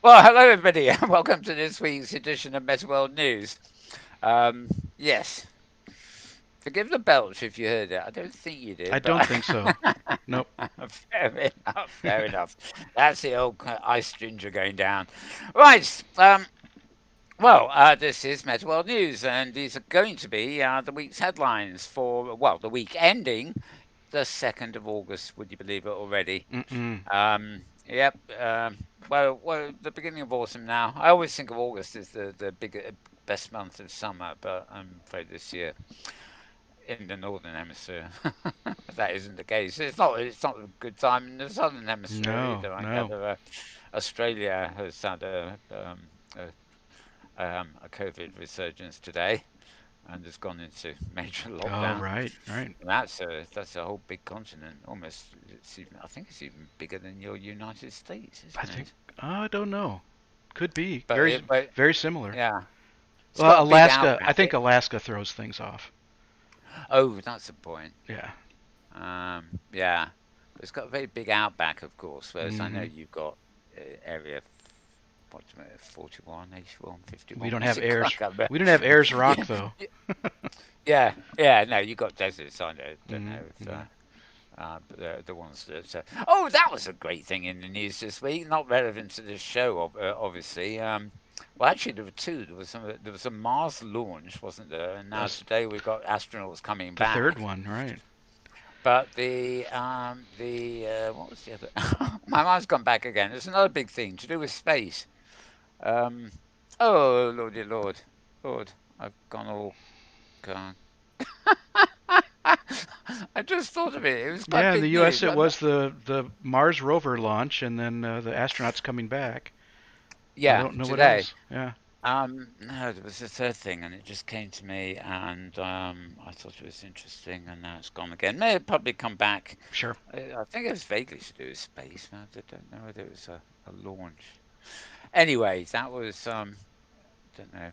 Well, hello everybody, and welcome to this week's edition of Metaworld News. Um, yes, forgive the belch if you heard it. I don't think you I did, don't but think so. Nope. fair enough. Fair enough. That's the old ice ginger going down. Right. This is Metaworld News, and these are going to be the week's headlines for the week ending the 2nd of August. Would you believe it already? Mm-mm. Yep. The beginning of autumn now. I always think of August as the best month of summer, but I'm afraid this year in the northern hemisphere that isn't the case. It's not a good time in the southern hemisphere No, either. I no. gather Australia has had a COVID resurgence today and has gone into major Oh, lockdown. right, right. And that's a whole big continent. Almost, I think it's even bigger than your United States, I isn't think. it? I don't know. Could be But very, it, but very similar. yeah, it's got Well, a big Alaska. I outback. think Alaska throws things off. Oh, that's the point. Yeah. Yeah, but it's got a very big outback, of course. Whereas I know Mm-hmm. you've got area, what's it, 41, 81, We 51. don't What's have it called? I airs. can't remember. We don't have airs rock Yeah, though. yeah, yeah. No, you got deserts. I don't know if Mm-hmm. but the ones that. Oh, that was a great thing in the news this week. Not relevant to this show, obviously. Well, actually, there were two. There was a Mars launch, wasn't there? And now That's today we've got astronauts coming the third back. one, right? But what was the other? My mind's gone back again. There's another big thing to do with space. Um, oh, Lordy Lord, Lord, I've gone all. Gone. I just thought of it. It was quite Yeah, in the big U.S. news. it was the Mars rover launch, and then the astronauts coming back. I Yeah, don't know what today. else. Yeah, No, there was a third thing, and it just came to me, and I thought it was interesting, and now it's gone again. May have probably come back. sure. I think it was vaguely to do with space. But I don't know whether it was a launch. Anyway, that was don't know.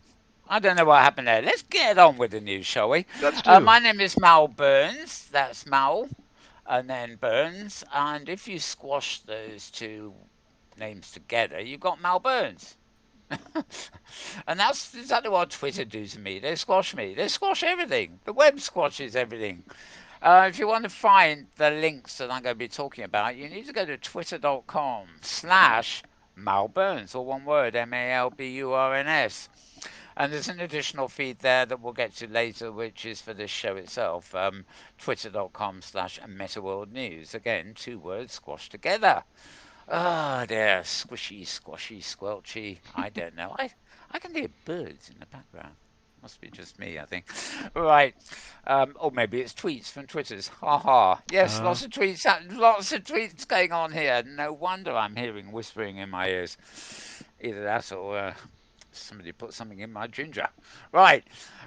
I don't know what happened there. Let's get on with the news, shall we? Let's do. My name is Mal Burns. That's Mal, and then Burns. And if you squash those two names together, you've got Mal Burns. And that's exactly what Twitter do to me. They squash me. They squash everything. The web squashes everything. If you want to find the links that I'm going to be talking about, you need to go to twitter.com/Malburns, or one word, Malburns. And there's an additional feed there that we'll get to later, which is for this show itself. Twitter.com/MetaWorld News. Again, two words squashed together. Oh, they're squishy, squashy, squelchy. I don't know. I can hear birds in the background. Must be just me, I think. Right. Or maybe it's tweets from Twitters. Ha ha. Yes, Uh, lots of tweets going on here. No wonder I'm hearing whispering in my ears. Either that or somebody put something in my ginger. Right.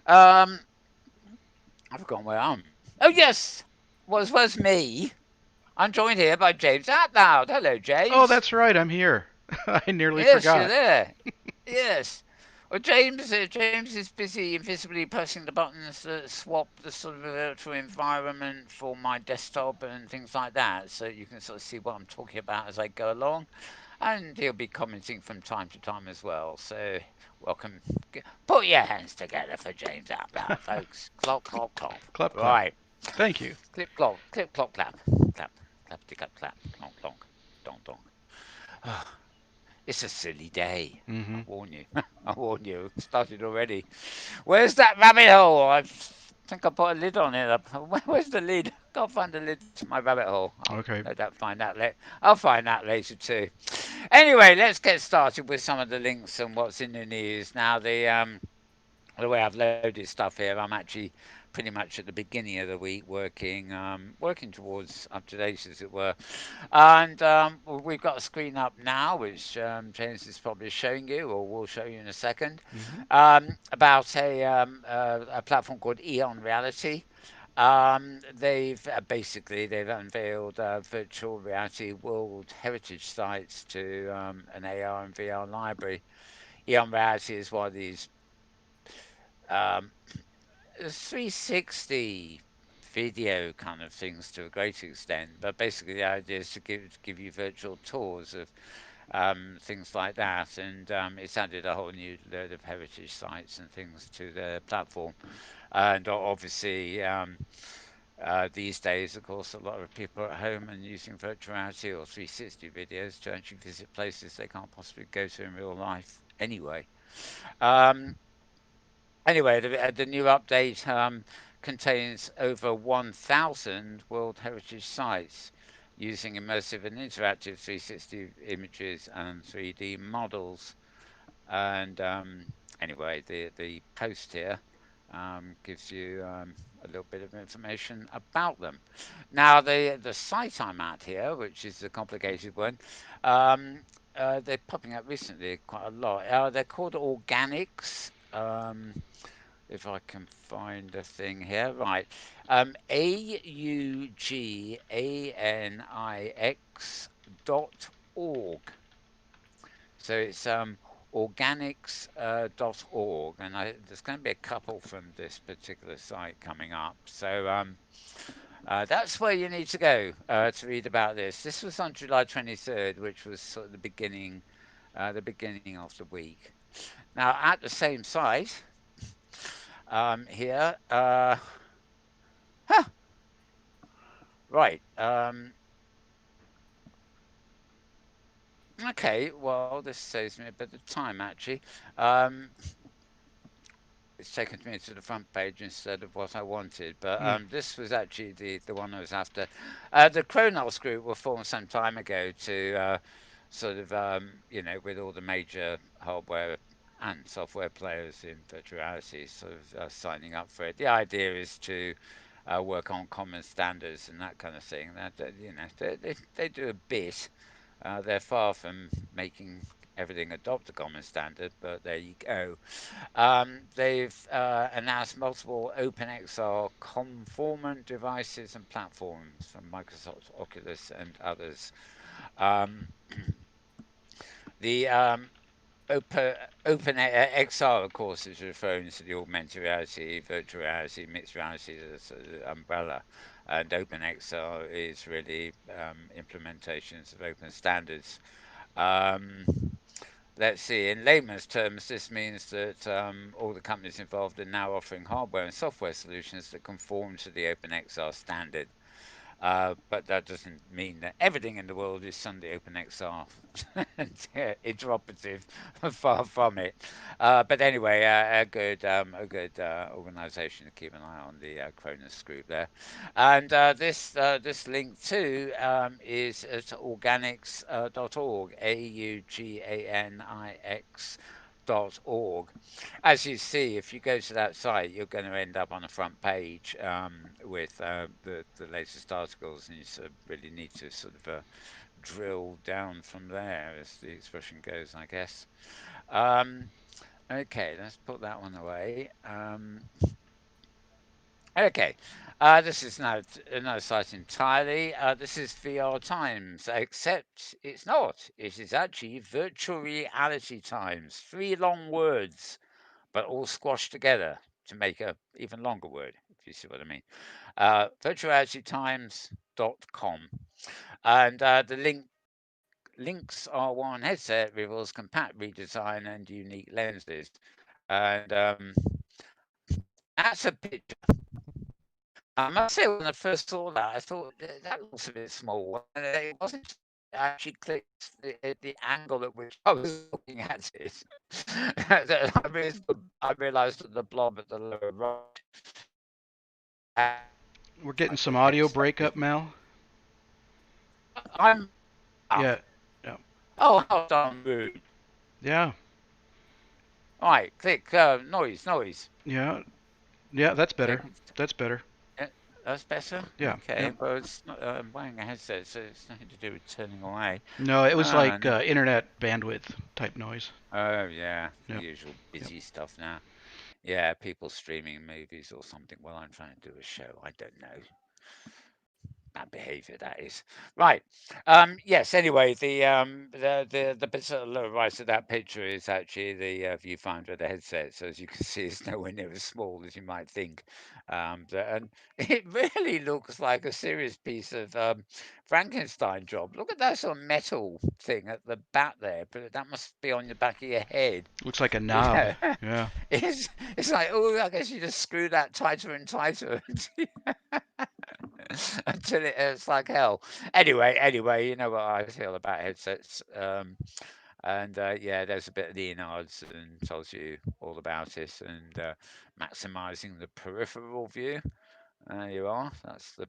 Um, I've forgotten where I am. Oh, yes. Was me. I'm joined here by James Atloud. Hello, oh, James. that's right. I'm here. I nearly Yes, you're forgot. there. Yes. Well, James is busy invisibly pressing the buttons that swap the sort of virtual environment for my desktop and things like that, so you can sort of see what I'm talking about as I go along. And he'll be commenting from time to time as well. So, welcome. Put your hands together for James out loud, folks. Clop, clop, clop. Clap, clap. Right. Thank you. Clip, clop, clap. Clap, clap, tick, clap, clap. Clonk, clonk. Donk, donk. It's a silly day. I Mm-hmm. warn you. I warn you. It started already. Where's that rabbit hole? I think I put a lid on it. Where's the lid? Can't find the lid to my rabbit hole. I'll Okay. no doubt find that later. I'll find that later too. Anyway, let's get started with some of the links and what's in the news. Now, the way I've loaded stuff here, I'm actually pretty much at the beginning of the week working towards up to date, as it were. And we've got a screen up now, which James is probably showing you, or will show you in a second, Mm-hmm. about a platform called Eon Reality. They've unveiled virtual reality world heritage sites to an AR and VR library. Eon Reality is one of these um, 360 video kind of things to a great extent, but basically the idea is to give you virtual tours of things like that, and it's added a whole new load of heritage sites and things to the platform. And obviously, these days, of course, a lot of people are at home and using virtual reality or 360 videos to actually visit places they can't possibly go to in real life anyway. Um, Anyway, the new update contains over 1,000 World Heritage sites using immersive and interactive 360 images and 3D models. And anyway, the post here gives you a little bit of information about them. Now, the site I'm at here, which is the complicated one, um, they're popping up recently quite a lot. They're called Organics. If I can find a thing here, right? AUGANIX.org. So it's organics dot org, and there's going to be a couple from this particular site coming up. So that's where you need to go to read about this. This was on July 23rd, which was sort of the beginning of the week. Now, at the same site here, huh, right. Okay, well, this saves me a bit of time actually. Um, it's taken me to the front page instead of what I wanted. But Hmm. this was actually the one I was after. The Kronos group were formed some time ago to sort of, with all the major hardware and software players in virtual reality sort of signing up for it. The idea is to work on common standards and that kind of thing. They do a bit. They're far from making everything adopt a common standard, but there you go. They've announced multiple OpenXR conformant devices and platforms from Microsoft, Oculus, and others. Um, the Open, OpenXR, of course, is referring to the augmented reality, virtual reality, mixed reality as an umbrella. And OpenXR is really implementations of open standards. Um, Let's see, in layman's terms, this means that all the companies involved are now offering hardware and software solutions that conform to the OpenXR standard. But that doesn't mean that everything in the world is suddenly OpenXR interoperative. Far from it. But anyway, a good organisation to keep an eye on, the Cronus group there. And this link too is at organics.org, AUGANIX.org. As you see, if you go to that site, you're going to end up on the front page with the latest articles, and you sort of really need to sort of drill down from there, as the expression goes, I guess. Um, okay, let's put that one away. Okay, this is now another site entirely. This is VR Times, except it's not. It is actually virtual reality times. Three long words, but all squashed together to make a even longer word, if you see what I mean. Virtualrealitytimes.com. And the links are one headset reveals compact redesign and unique lenses. And that's a picture. I must say, when I first saw that, I thought that looks a bit small. And it wasn't I actually clicked the angle at which I was looking at it. That I realized that the blob at the lower right We're getting type some of audio headset breakup, Mel. I'm Yeah. Yeah. oh, how darn rude. Yeah. Right, click noise. Yeah. Yeah. That's better. Take That's better. uh, that's better. Yeah. Okay, Yeah. well it's not, I'm wearing a headset, so it's nothing to do with turning away. No, it was like No. internet bandwidth type noise. Oh yeah, the Yep. usual Yep. busy stuff now. Yeah, people streaming movies or something while I'm trying to do a show. I don't know. Bad behaviour, that is. Right. Yes. Anyway, the bit at the lower right of that picture is actually the viewfinder of the headset. So as you can see, it's nowhere near as small as you might think. And it really looks like a serious piece of Frankenstein job. Look at that sort of metal thing at the back there, but that must be on the back of your head. Looks like a You knob. know, Yeah. it's it's like, oh, I guess you just screw that tighter and tighter. Until it hurts like hell. Anyway, you know what I feel about headsets. And yeah, there's a bit of the innards and tells you all about it and maximizing the peripheral view. There you are. That's the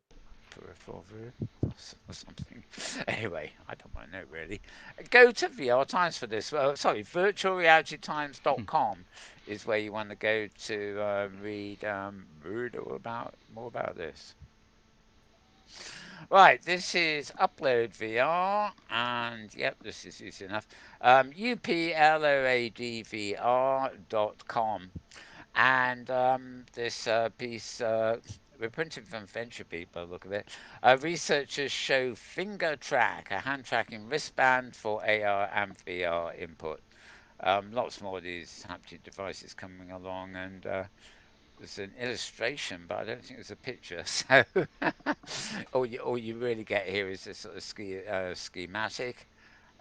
peripheral view or something. Anyway, I don't want to know really. Go to VR Times for this. Well, sorry, Hmm. virtualrealitytimes.com is where you want to go to read more about this. Right, this is Upload VR, and yep, this is easy enough. uploadvr.com, and this piece reprinted from VentureBeat by the look of it. Researchers show FingerTrack, a hand tracking wristband for AR and VR input. Lots more of these haptic devices coming along, and there's an illustration, but I don't think there's a picture. So all you really get here is this sort of schematic.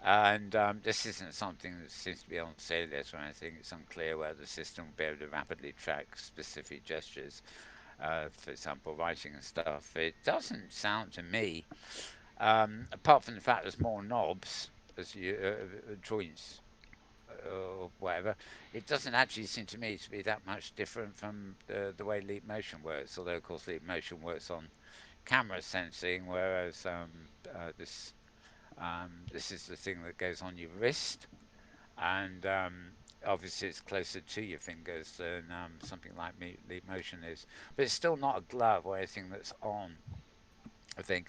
And this isn't something that seems to be on sale yet or anything. It's unclear whether the system will be able to rapidly track specific gestures, for example, writing and stuff. It doesn't sound to me, apart from the fact there's more knobs as you joints or whatever, it doesn't actually seem to me to be that much different from the way Leap Motion works. Although, of course, Leap Motion works on camera sensing, whereas this is the thing that goes on your wrist, and obviously it's closer to your fingers than something like Leap Motion is. But it's still not a glove or anything that's on. I think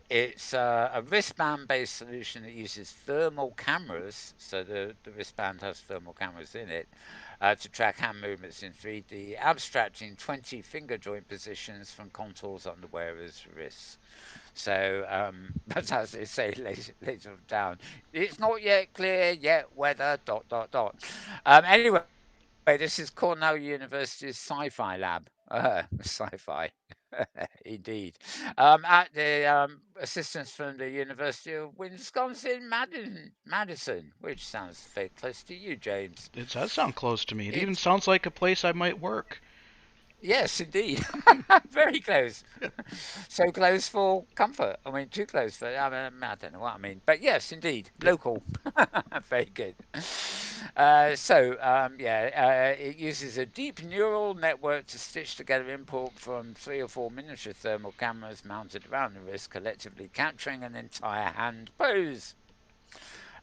it's a wristband-based solution that uses thermal cameras. So the wristband has thermal cameras in it to track hand movements in 3D, abstracting 20 finger joint positions from contours on the wearer's wrists. So, but as they say later down, it's not yet clear yet whether Anyway, this is Cornell University's Sci-Fi Lab. Sci-fi. Indeed. At the assistance from the University of Wisconsin Madison, which sounds very close to you, James. It does sound close to me. It even It's sounds like a place I might work. yes, indeed, very close. So close for comfort. I mean, too close for. I don't know what I mean, but yes, indeed, Yep. local. Very good. It uses a deep neural network to stitch together input from 3 or 4 miniature thermal cameras mounted around the wrist, collectively capturing an entire hand pose.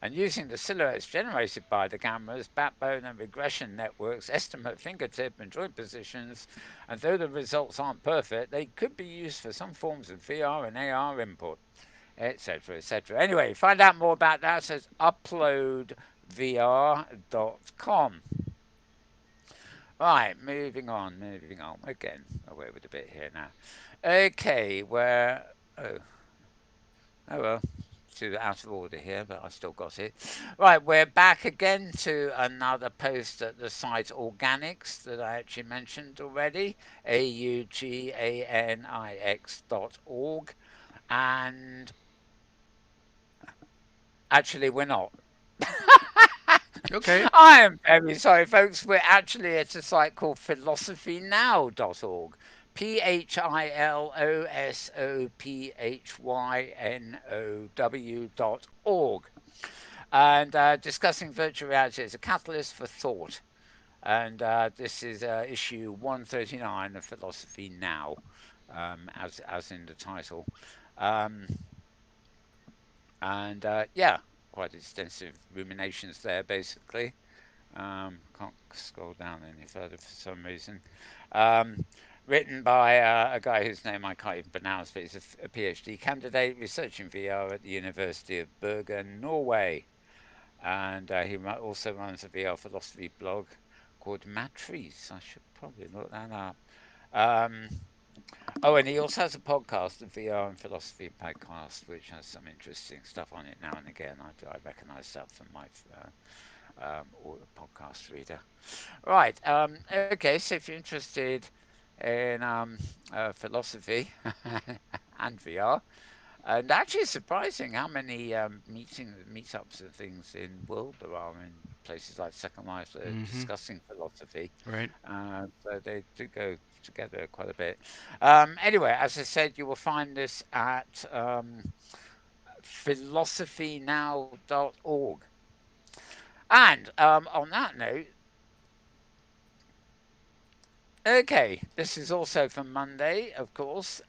And using the silhouettes generated by the cameras, backbone and regression networks estimate fingertip and joint positions, and though the results aren't perfect, they could be used for some forms of VR and AR input, etc., etc. Anyway, find out more about that at uploadvr.com. Right, moving on. Again, away with a bit here now. Okay, where. Oh, oh well, to out of order here, but I still got it. Right, we're back again to another post at the site Organics that I actually mentioned already, auganix.org. And actually, we're not. Okay. I am very sorry, folks. We're actually at a site called philosophynow.org. philosophynow.org. And discussing virtual reality as a catalyst for thought. And this is issue 139 of Philosophy Now, as in the title. Um, and yeah, quite extensive ruminations there, basically. Can't scroll down any further for some reason. Um, Written by a guy whose name I can't even pronounce, but he's a PhD candidate researching VR at the University of Bergen, Norway. And he also runs a VR philosophy blog called Matrice. I should probably look that up. Um, Oh, and he also has a podcast, the VR and Philosophy podcast, which has some interesting stuff on it now and again. I recognise that from my podcast reader. Right. Okay. So if you're interested in philosophy and VR, and actually it's surprising how many meetups and things in world there are in places like Second Life that are Hmm. discussing philosophy. Right. So they do go together quite a bit. Anyway, as I said, you will find this at philosophynow.org. And on that note, okay, this is also from Monday, of course.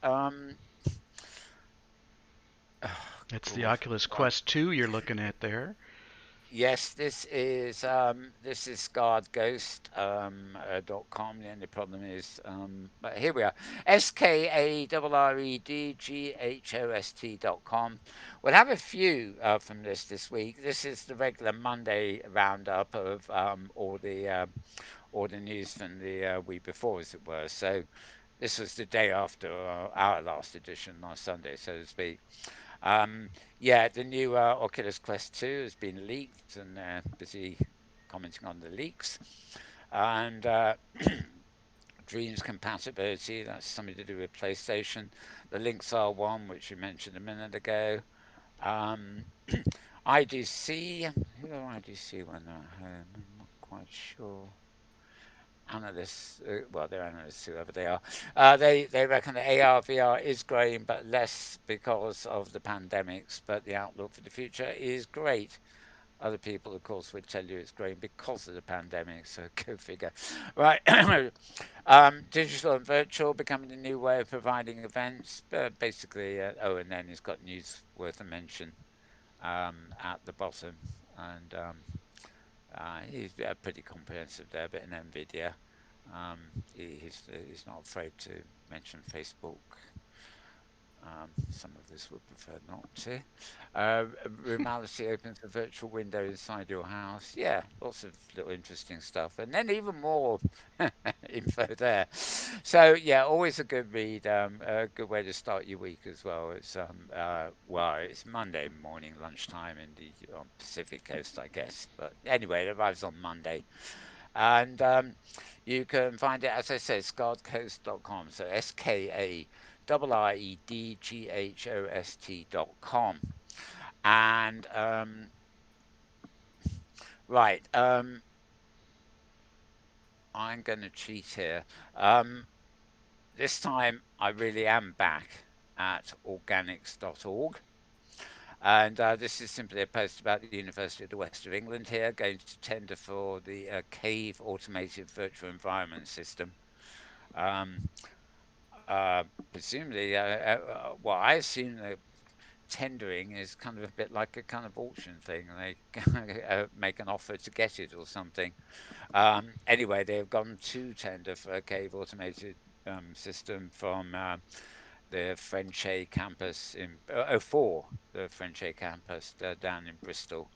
Oh, It's the God. Oculus Quest 2 you're looking at there. Yes, this is scarredghost dot com. The only problem is but here we are. SKARREDGHOST.com. We'll have a few from this week. This is the regular Monday roundup of all the news from the week before, as it were. So this was the day after our last edition last Sunday, so to speak. Um, yeah, the new Oculus Quest 2 has been leaked, and they're busy commenting on the leaks. And Dreams compatibility, that's something to do with PlayStation. The Links R1, which you mentioned a minute ago. Um, IDC, who are IDC when they're at home? I'm not quite sure. Analysts, well, they're analysts, whoever they are, they reckon that AR VR is growing, but less because of the pandemics. But the outlook for the future is great. Other people, of course, would tell you it's growing because of the pandemic. So go figure. Right. Digital and virtual becoming a new way of providing events. Basically, oh, and then he's got news worth a mention at the bottom, and he's pretty comprehensive there. But in NVIDIA, he's not afraid to mention Facebook. Some of us would prefer not to. Reality opens a virtual window inside your house. Yeah, lots of little interesting stuff, and then even more info there. So yeah, always a good read. A good way to start your week as well. Well, it's Monday morning, lunchtime in the Pacific Coast, I guess. But anyway, it arrives on Monday. And you can find it, as I said, scarredghost.com. So SKARREDGHOST.com. And right, I'm going to cheat here. Um, this time I really am back at organics.org. And this is simply a post about the University of the West of England here going to tender for the Cave Automated Virtual Environment System. Um, uh, presumably, well, I assume that tendering is kind of a bit like a kind of auction thing. They make an offer to get it or something. Anyway, they've gone to tender for a cave automated system from the Frenchay campus in for the Frenchay campus down in Bristol.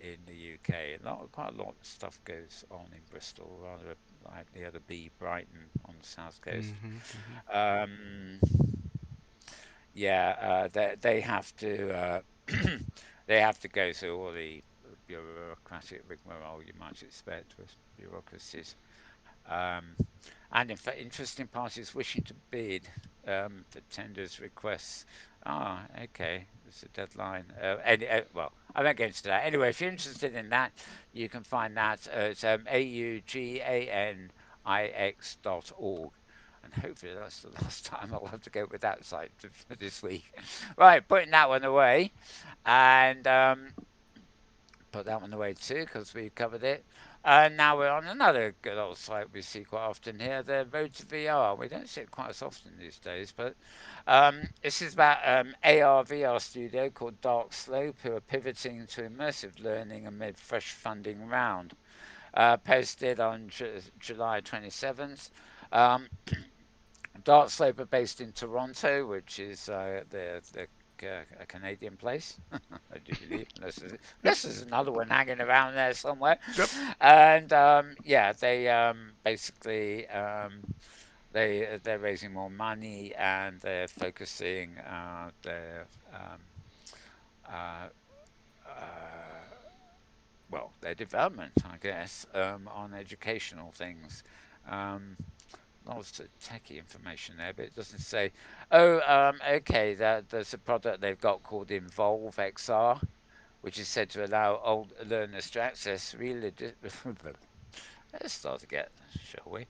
In the UK, quite a lot of stuff goes on in Bristol, rather like the other B, Brighton on the south coast. Hmm. Hmm. Um, yeah, they have to they have to go through all the bureaucratic rigmarole you might expect with bureaucracies. Um, and in fact, interesting parties wishing to bid for tenders requests. Ah, okay, there's a deadline. Well, I won't get into that. Anyway, if you're interested in that, you can find that at auganix.org. And hopefully that's the last time I'll have to go with that site for this week. Right, putting that one away. And put that one away too because we covered it. And now we're on another good old site we see quite often here, the Road to VR. We don't see it quite as often these days, but this is about AR VR studio called Dark Slope, who are pivoting to immersive learning amid fresh funding round. Posted on July 27th. Um, Dark Slope are based in Toronto, which is a Canadian place, I do believe, Yep. unless there's another one hanging around there somewhere. Yep. And yeah, they basically they're raising more money and they're focusing their uh, uh, well, their development, I guess, on educational things. Um, Lots of techie information there, but it doesn't say. Oh, okay. There's a product they've got called Involve XR, which is said to allow old learners to access really. Let's start again, shall we?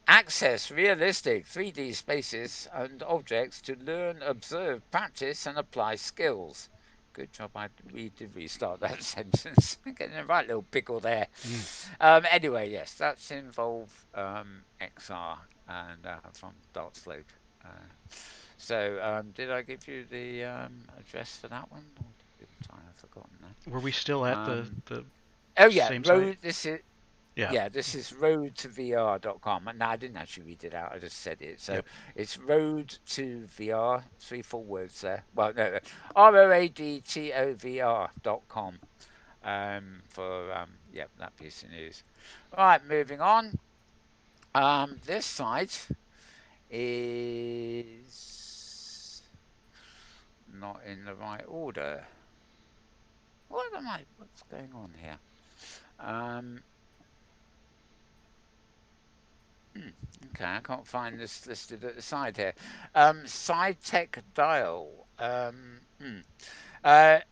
Access realistic 3D spaces and objects to learn, observe, practice, and apply skills. Good job, we did restart that sentence. Getting a right little pickle there. Mm. Anyway, yes, that's Involve XR and from Dark Slope. Did I give you the address for that one, or didn't I? I've forgotten Were we still now. at the Oh yeah, same site? road. This is Yeah. yeah, this is road2vr.com. No, I didn't actually read it out. I just said it. So Yep. it's road to VR, three full words there. Well, no, ROADTOVR.com for yeah, that piece of news. Right, moving on. This site is not in the right order. What's going on here? Um, Hmm, okay, I can't find this listed at the side here. SciTech Dial.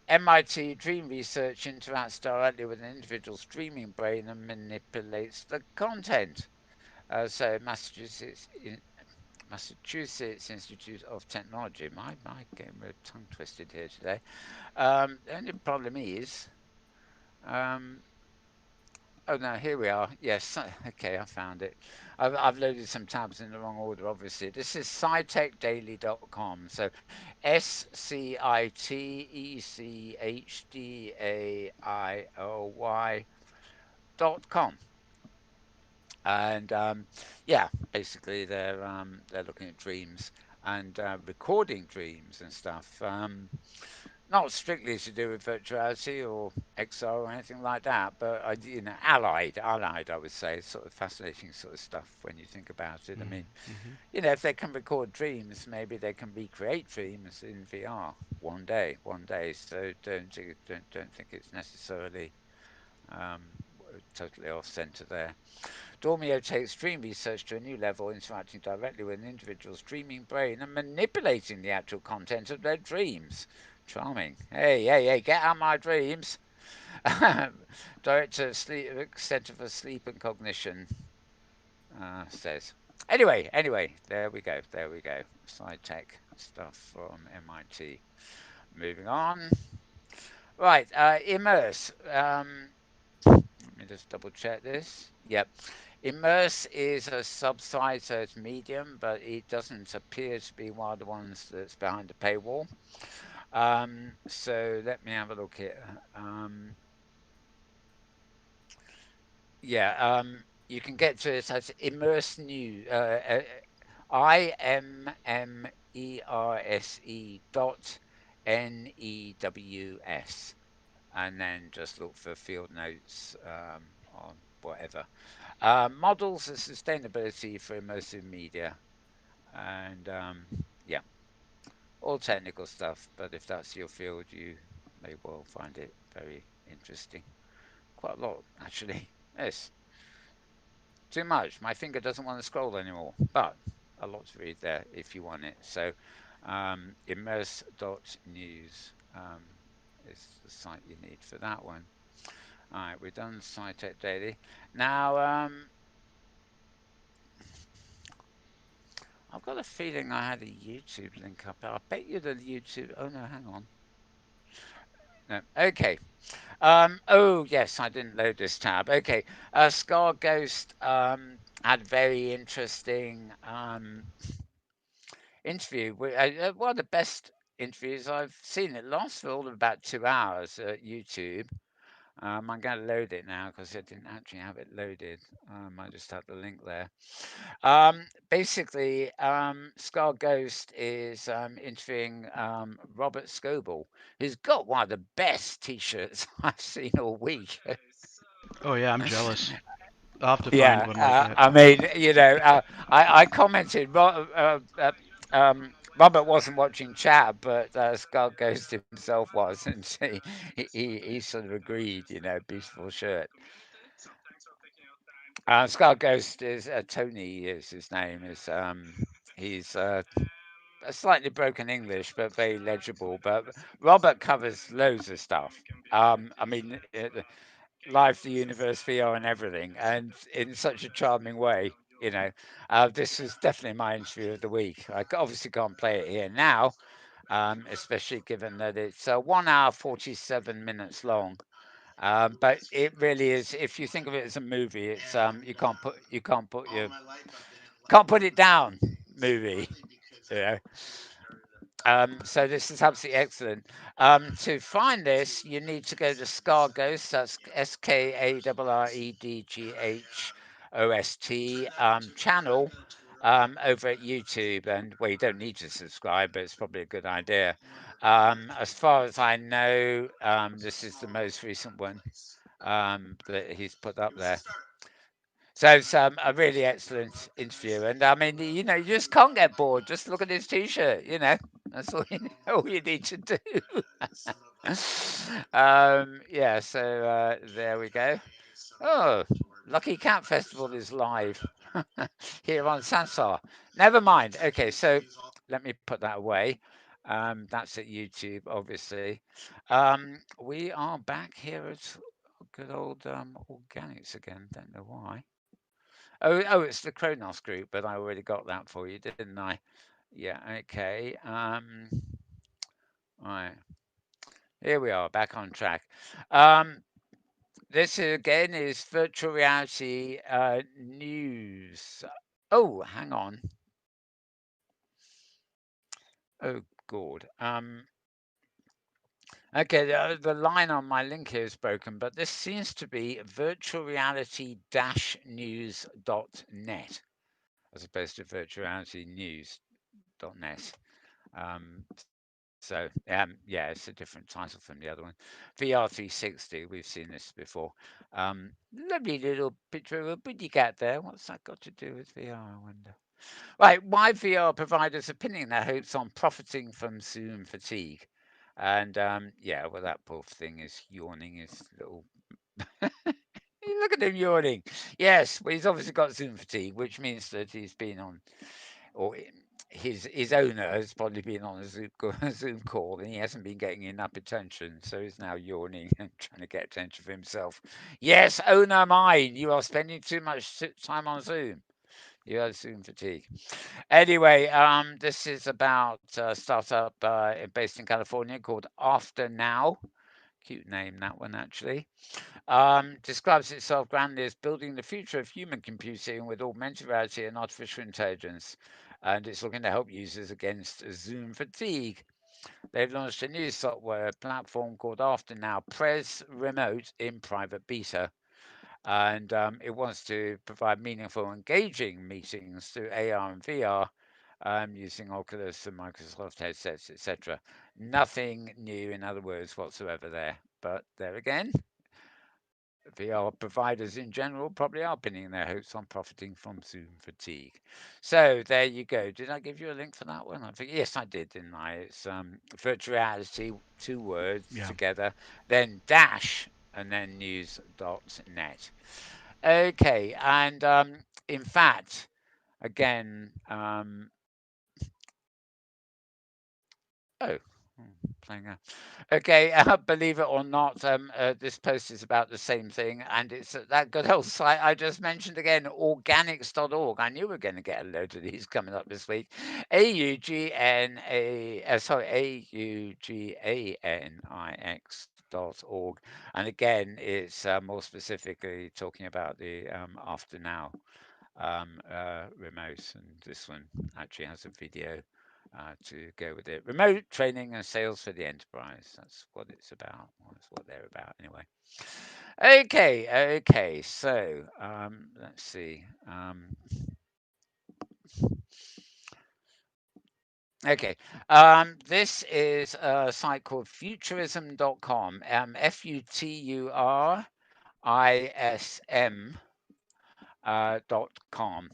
MIT Dream Research interacts directly with an individual's dreaming brain and manipulates the content. Massachusetts Institute of Technology. My getting a tongue twisted here today. The only problem is, um, oh no, here we are. Yes, okay, I found it. I've loaded some tabs in the wrong order, obviously. This is scitechdaily.com. So SCITECHDAILY.com. And yeah, basically they're looking at dreams and recording dreams and stuff. Not strictly to do with virtuality or XR or anything like that, but allied, I would say, sort of fascinating sort of stuff when you think about it. I mean, Mm-hmm. if they can record dreams, maybe they can recreate dreams in VR one day. So don't think it's necessarily um, totally off center there. Dormio takes dream research to a new level, interacting directly with an individual's dreaming brain and manipulating the actual content of their dreams. Charming. Hey, get out my dreams. Director of Center for Sleep and Cognition says. Anyway, there we go. Side tech stuff from MIT. Moving on. Right, Immerse. Let me just double check this. Yep. Immerse is a sub-site, so it's medium, but it doesn't appear to be one of the ones that's behind the paywall. So let me have a look here. Yeah, you can get to it as Immerse News, IMMERSE .NEWS, and then just look for field notes on whatever. Models of sustainability for immersive media, and yeah, all technical stuff. But if that's your field, you may well find it very interesting. Quite a lot, actually. Yes, too much. My finger doesn't want to scroll anymore, but a lot to read there if you want it. So, immerse.news is the site you need for that one. All right, we're done SciTech Daily. Now, I've got a feeling I had a YouTube link up. I bet you the YouTube. Oh no, hang on. No. Okay. Oh yes, I didn't load this tab. Okay. Scar Ghost had a very interesting interview. One of the best interviews I've seen. It lasts for all of about 2 hours at YouTube. I'm going to load it now because I didn't actually have it loaded. I just had the link there. Basically, Scar Ghost is interviewing Robert Scoble, who's got one of the best T-shirts I've seen all week. Oh yeah, I'm jealous. I'll have to find Yeah, one like that. I mean, I commented. Robert wasn't watching chat, but Skull Ghost himself was, and he sort of agreed. Beautiful shirt. Skull Ghost is Tony. Is his name? He's a slightly broken English, but very legible. But Robert covers loads of stuff. I mean, life, the universe, VR, and everything, and in such a charming way. This was definitely my interview of the week. Obviously can't play it here now, especially given that it's 1 hour 47 minutes long. But it really is. If you think of it as a movie, it's you can't put it down. Movie. You know. So this is absolutely excellent. To find this, you need to go to Scarghost. That's SKARREDGHOST channel over at YouTube. And well, you don't need to subscribe, but it's probably a good idea. As far as I know, this is the most recent one that he's put up there. So it's a really excellent interview, and I mean, you just can't get bored. Just look at his T-shirt. That's all all you need to do. Yeah. So there we go. Oh, Lucky Cat Festival is live here on Sansar. Never mind. Okay, so let me put that away. That's at YouTube, obviously. We are back here at good old organics again. Don't know why. Oh, it's the Kronos group, but I already got that for you, didn't I? Yeah, okay. Right, here we are, back on track. Um, this again is virtual reality news. Oh, hang on. Oh, God. Okay, the line on my link here is broken, but this seems to be virtual reality news.net as opposed to virtual reality news.net. Yeah, it's a different title from the other one. VR360, we've seen this before. Lovely little picture of a booty cat there. What's that got to do with VR, I wonder? Right, why VR providers are pinning their hopes on profiting from Zoom fatigue. And yeah, well, that poor thing is yawning his little. Look at him yawning. Yes, well, he's obviously got Zoom fatigue, which means that he's been on or his owner has probably been on a Zoom call and he hasn't been getting enough attention, so he's now yawning and trying to get attention for himself. Yes, owner mine, you are spending too much time on Zoom. You have Zoom fatigue. Anyway, this is about a startup based in California called After Now. Cute name, that one, actually. Describes itself grandly as building the future of human computing with augmented reality and artificial intelligence. And it's looking to help users against Zoom fatigue. They've launched a new software platform called After Now Press Remote in private beta. And it wants to provide meaningful, engaging meetings through AR and VR using Oculus and Microsoft headsets, etc. Nothing new, in other words, whatsoever there. But there again, VR providers in general probably are pinning their hopes on profiting from Zoom fatigue. So there you go. Did I give you a link for that one? I think yes, I did, didn't I? It's virtual reality, two words Yeah. together, then dash and then news.net. Okay, and in fact, again, oh, playing a Okay, believe it or not, this post is about the same thing, and it's at that good old site I just mentioned again, organics.org. I knew we were going to get a load of these coming up this week. AUGANIX.org. And again, it's more specifically talking about the After Now remote, and this one actually has a video to go with it. Remote training and sales for the enterprise. That's what it's about. That's what they're about, anyway. Okay. So let's see. Okay. This is a site called futurism.com. Futurism .com.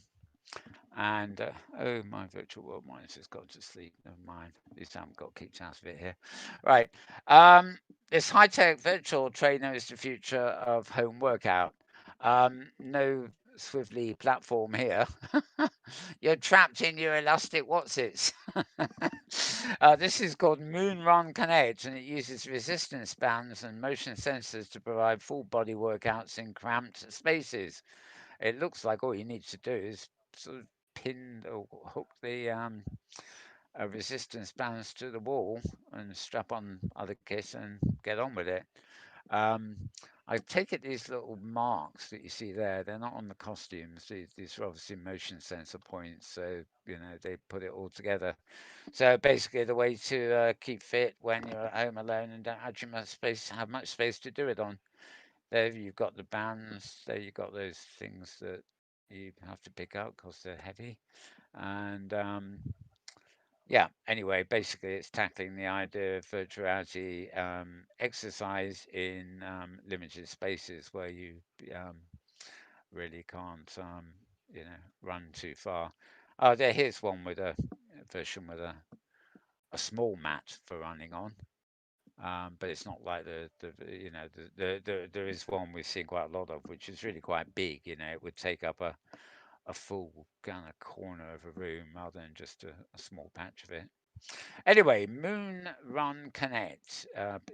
And oh, my virtual world mine's just gone to sleep. Never mind. At least I haven't got kicked out of it here. Right. This high tech virtual trainer is the future of home workout. No Swiftly platform here. You're trapped in your elastic whatsits. This is called Moon Run Connect, and it uses resistance bands and motion sensors to provide full body workouts in cramped spaces. It looks like all you need to do is sort of pin or hook the resistance bands to the wall and strap on other kits and get on with it. Um, I take it these little marks that you see there, they're not on the costumes. These are obviously motion sensor points, so they put it all together. So basically, the way to keep fit when you're at home alone and don't actually have much space to do it on. There you've got the bands. There you've got those things that you have to pick up because they're heavy. And yeah, anyway, basically, it's tackling the idea of virtual reality exercise in limited spaces where you um, really can't, run too far. Oh, here's one with a version with a small mat for running on. But it's not like there is one we've seen quite a lot of, which is really quite big. It would take up a full kind of corner of a room rather than just a small patch of it. Anyway, Moon Run Connect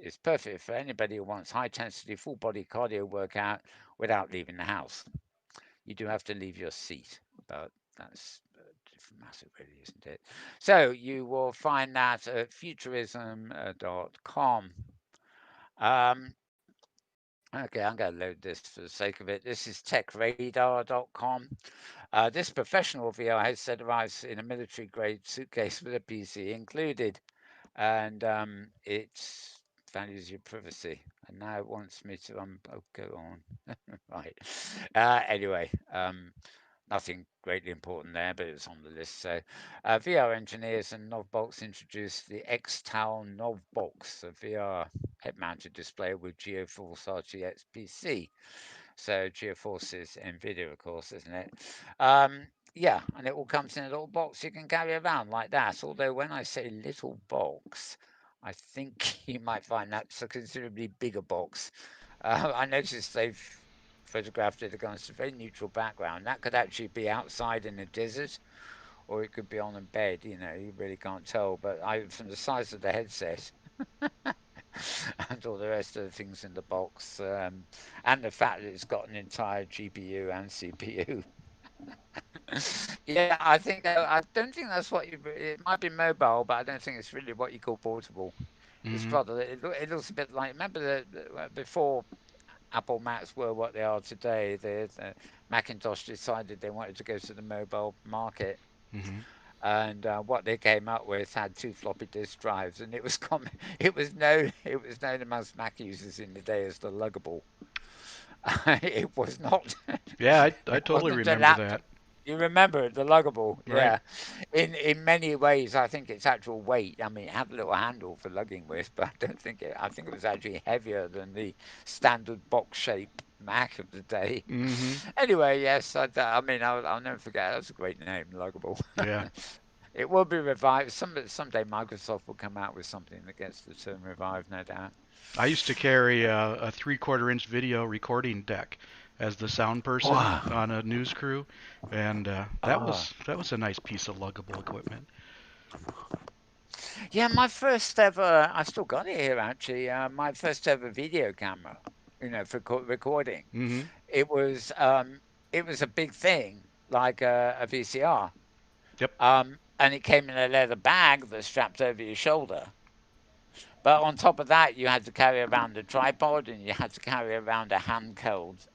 is perfect for anybody who wants high intensity full body cardio workout without leaving the house. You do have to leave your seat, but that's a different matter, really, isn't it? So you will find that at futurism.com. Um, okay, I'm going to load this for the sake of it. This is techradar.com. This professional VR headset arrives in a military grade suitcase with a PC included, and it values your privacy. And now it wants me to go on. Right. Anyway, nothing greatly important there, but it's on the list. So, VR engineers and Knob introduced the XTown Knob Box, a VR head-mounted display with GeoForce RTX PC. So GeoForce is NVIDIA, of course, isn't it? Um, yeah, and it all comes in a little box you can carry around like that. Although when I say little box, I think you might find that's a considerably bigger box. I noticed they've photographed it against a very neutral background. That could actually be outside in a desert, or it could be on a bed. You really can't tell. But from the size of the headset and all the rest of the things in the box, and the fact that it's got an entire GPU and CPU. Yeah, I don't think that's what you. It might be mobile, but I don't think it's really what you call portable. It's Hmm. rather it looks a bit like, remember before Apple Macs were what they are today. The Macintosh decided they wanted to go to the mobile market, Hmm. and what they came up with had two floppy disk drives, and it was known amongst Mac users in the day as the luggable. It was not. Yeah, I It totally wasn't a remember laptop. that. You remember it, the luggable, Right. yeah. In many ways, I think its actual weight. I mean, it had a little handle for lugging with, but I don't think it. I think it was actually heavier than the standard box shape Mac of the day. Hmm. Anyway, yes, I mean, I'll never forget. That's a great name, luggable. Yeah. It will be revived. Someday Microsoft will come out with something that gets the term revived, no doubt. I used to carry a 3/4 inch video recording deck as the sound person Wow. on a news crew, and Ah. that was a nice piece of luggable equipment. Yeah, my first ever, I still got it here actually. My first ever video camera, for recording. Hmm. It was um, it was a big thing, like a VCR. Yep. And it came in a leather bag that's strapped over your shoulder. But on top of that, you had to carry around a tripod, and you had to carry around a handheld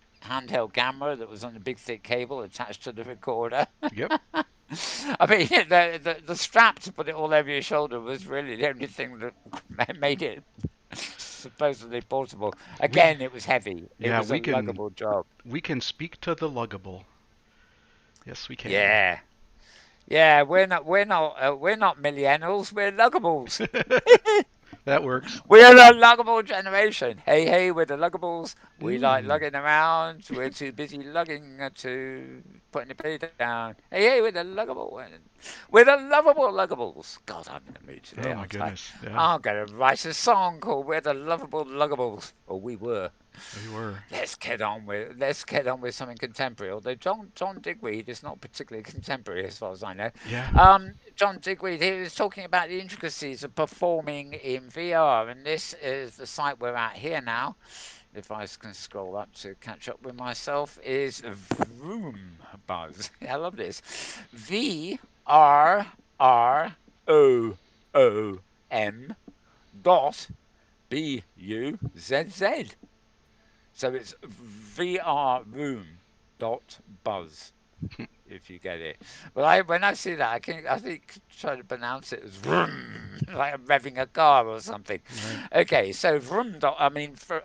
camera that was on a big thick cable attached to the recorder. Yep. I mean, the strap to put it all over your shoulder was really the only thing that made it supposedly portable. We Again, it was heavy. It yeah was a we luggable job. we can speak to the luggable. Yes, we can. Yeah, yeah. We're not millennials. We're luggables. That works. We're the luggable generation. Hey, hey, we're the luggables. We like Ooh. lugging around. We're too busy lugging to putting the penny down. Hey, hey, we're the luggable. We're the lovable luggables. God, I'm in the mood today, Oh my aren't I? goodness. Yeah, I'm going to write a song called "We're the Lovable Luggables," or we were. we were. Let's get on with something contemporary. Although John Digweed is not particularly contemporary, as far as I know. Yeah. John Digweed, he was talking about the intricacies of performing in VR, and this is the site we're at here now. If I can scroll up to catch up with myself, is Vroom Buzz. I love this. VRROOM dot BUZZ. So it's vrroom.buzz, if you get it. But when I see that, I think try to pronounce it as vroom, like I'm revving a car or something. Right. Okay, so vroom dot, I mean for,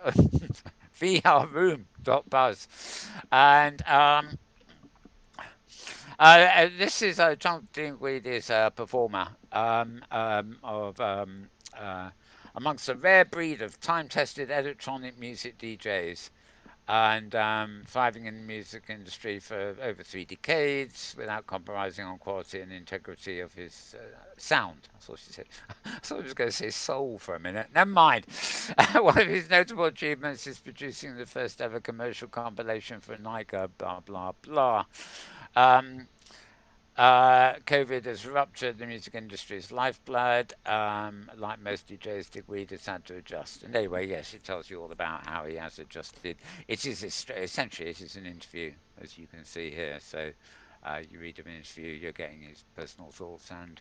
vrroom.buzz, and this is John Dingweed is a performer uh, amongst a rare breed of time-tested electronic music DJs and thriving in the music industry for over 3 decades without compromising on quality and integrity of his sound. That's what she said. I thought I was going to say soul for a minute. Never mind. One of his notable achievements is producing the first ever commercial compilation for Nika, blah, blah, blah. Um, COVID has ruptured the music industry's lifeblood. Like most DJs, Digweed has had to adjust. And anyway, yes, it tells you all about how he has adjusted. Essentially it is an interview, as you can see here. So you read an interview, you're getting his personal thoughts and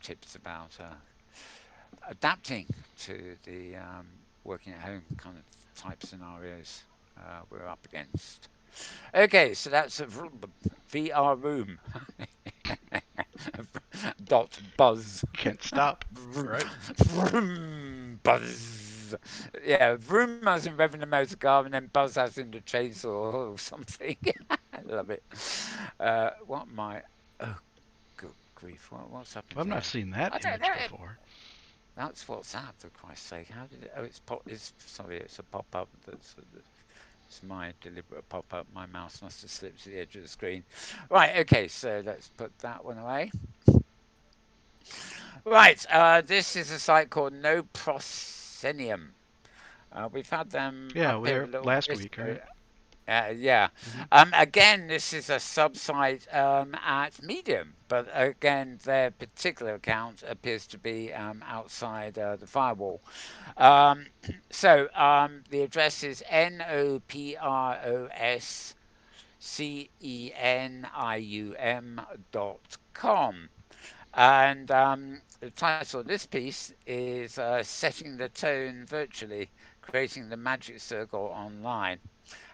tips about adapting to the working at home kind of type scenarios we're up against. Okay, so that's a VR room dot buzz. Can't stop. Right. Vroom, buzz. Yeah, vroom as in revving the motor car, and then buzz as in the chainsaw or something. I love it. What my oh good grief! What's happened I've not here? seen that I don't image know. before. That's WhatsApp, for Christ's sake. How did it? Oh, it's sorry. It's a pop up. It's my deliberate pop up. My mouse must have slipped to the edge of the screen. Right. Okay. So let's put that one away. Right. This is a site called No Proscenium. We've had them Yeah, up we were here a there little last bit. week, right? Yeah. Hmm. Again, this is a subsite at Medium, but again, their particular account appears to be outside the firewall. Um, so the address is noproscenium.com. And the title of this piece is Setting the Tone Virtually, Creating the Magic Circle Online.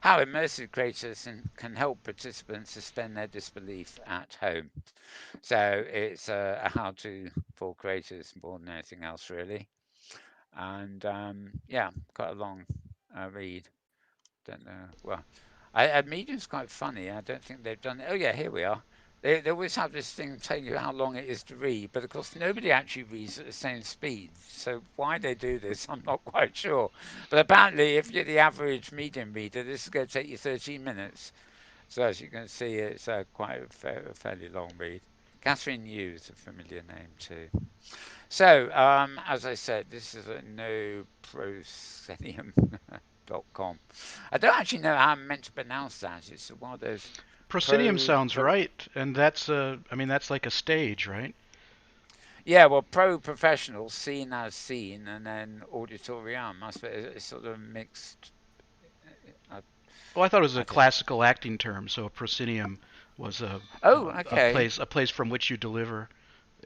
How immersive creators can help participants suspend their disbelief at home. So it's a how to for creators more than anything else, really. And yeah, quite a long read. Don't know. Well, Medium's quite funny. I don't think they've done it. Oh yeah, here we are. They always have this thing telling you how long it is to read, but of course nobody actually reads at the same speed. So why they do this, I'm not quite sure. But apparently, if you're the average Medium reader, this is going to take you 13 minutes. So as you can see, it's quite a fairly long read. Catherine Yu is a familiar name too. So, as I said, this is a noproscenium.com. I don't actually know how I'm meant to pronounce that. It's one of those Proscenium pro, sounds pro right, and that's I mean that's like a stage, right? yeah, well, pro professional, seen as seen, and then auditorium. I suppose it's sort of mixed. I, Well, I thought it was a I don't know. classical acting term, so a proscenium was Oh, a okay. place from which you deliver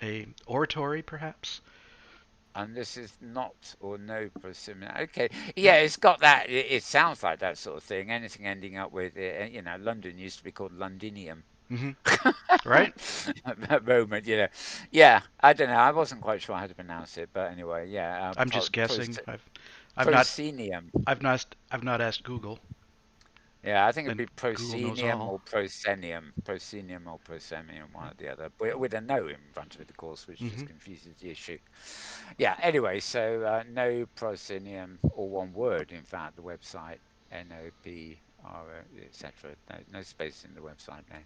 a oratory, perhaps. And this is not or no proscenium. Okay, Yeah. yeah, it's got that. It sounds like that sort of thing. Anything ending up with, London used to be called Londinium. Hmm. Right. That moment, yeah. I don't know. I wasn't quite sure how to pronounce it, but anyway, yeah. I'm just guessing. I've not Proscenium. I've not asked Google. Yeah, I think it'd then be Google knows proscenium all. or proscenium. Proscenium or proscenium, one or the other. With a no in front of it, of course, which just confuses the issue. Yeah, anyway, so no proscenium, or one word, in fact, the website, NOPR, etc. No space in the website name.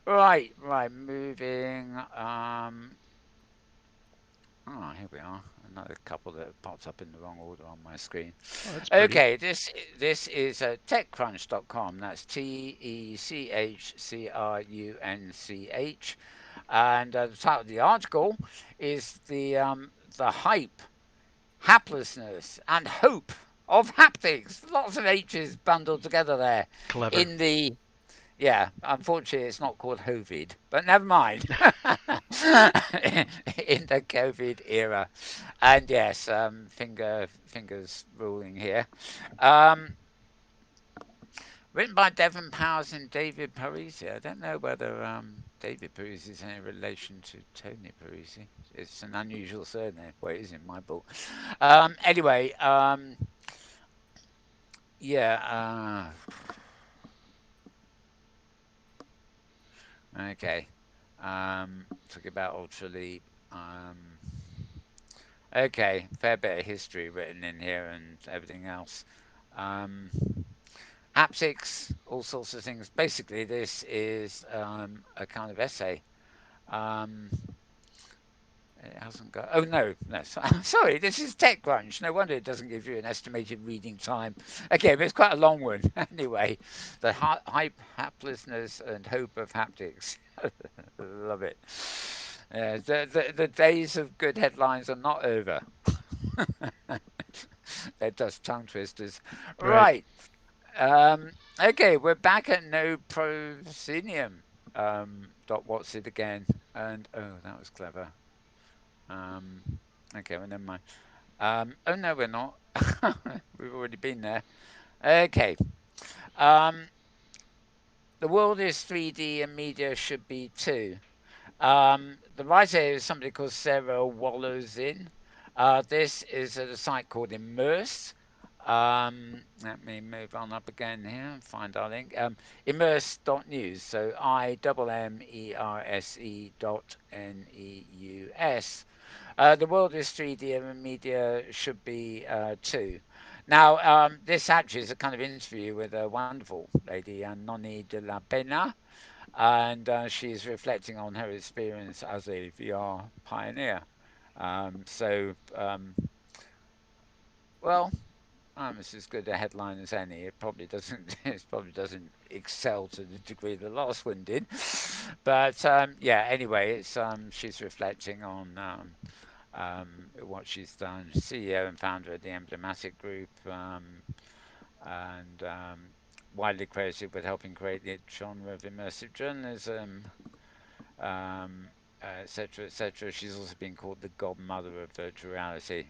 Right, moving. Here we are. Another couple that popped up in the wrong order on my screen. Oh, that's pretty. Okay, this is techcrunch.com. That's TECHCRUNCH, and the title of the article is the hype, haplessness, and hope of haptics. Lots of H's bundled together there Clever. in the yeah, unfortunately, it's not called Hovid, but never mind. In the COVID era, and yes, fingers ruling here. Um, Written by Devon Powers and David Parisi. I don't know whether David Parisi is any relation to Tony Parisi. It's an unusual surname. Well, it is in my book. Anyway, yeah. Okay. Talk about Ultra Leap. Okay, fair bit of history written in here and everything else. Um, Haptics, all sorts of things. Basically, this is a kind of essay. Um, it hasn't got. Oh no. Sorry, this is TechCrunch. No wonder it doesn't give you an estimated reading time. Okay, but it's quite a long one. Anyway, the hype, haplessness, and hope of haptics. Love it. The days of good headlines are not over. They're just tongue twisters. Right. Right. Um, okay, we're back at no proscenium. Dot what's it again? And oh, that was clever. Um, okay, well, never mind. Oh no, we're not. We've already been there. Okay. Um, the world is 3D and media should be too. The writer is somebody called Sarah Wallowsin. This is at a site called Immerse. Let me move on up again here and find our link. Immerse.news. So IMMERSE dot NEUS. The world is 3D and media should be too. Now, this actually is a kind of interview with a wonderful lady, Noni De La Bena, and she's reflecting on her experience as a VR pioneer. So, well, it's as good a headline as any. It probably doesn't. It probably doesn't excel to the degree the last one did, but yeah. Anyway, it's she's reflecting on what she's done. CEO and founder of the Emblematic Group, and widely credited with helping create the genre of immersive journalism, um, etc., etc. She's also been called the godmother of virtual reality.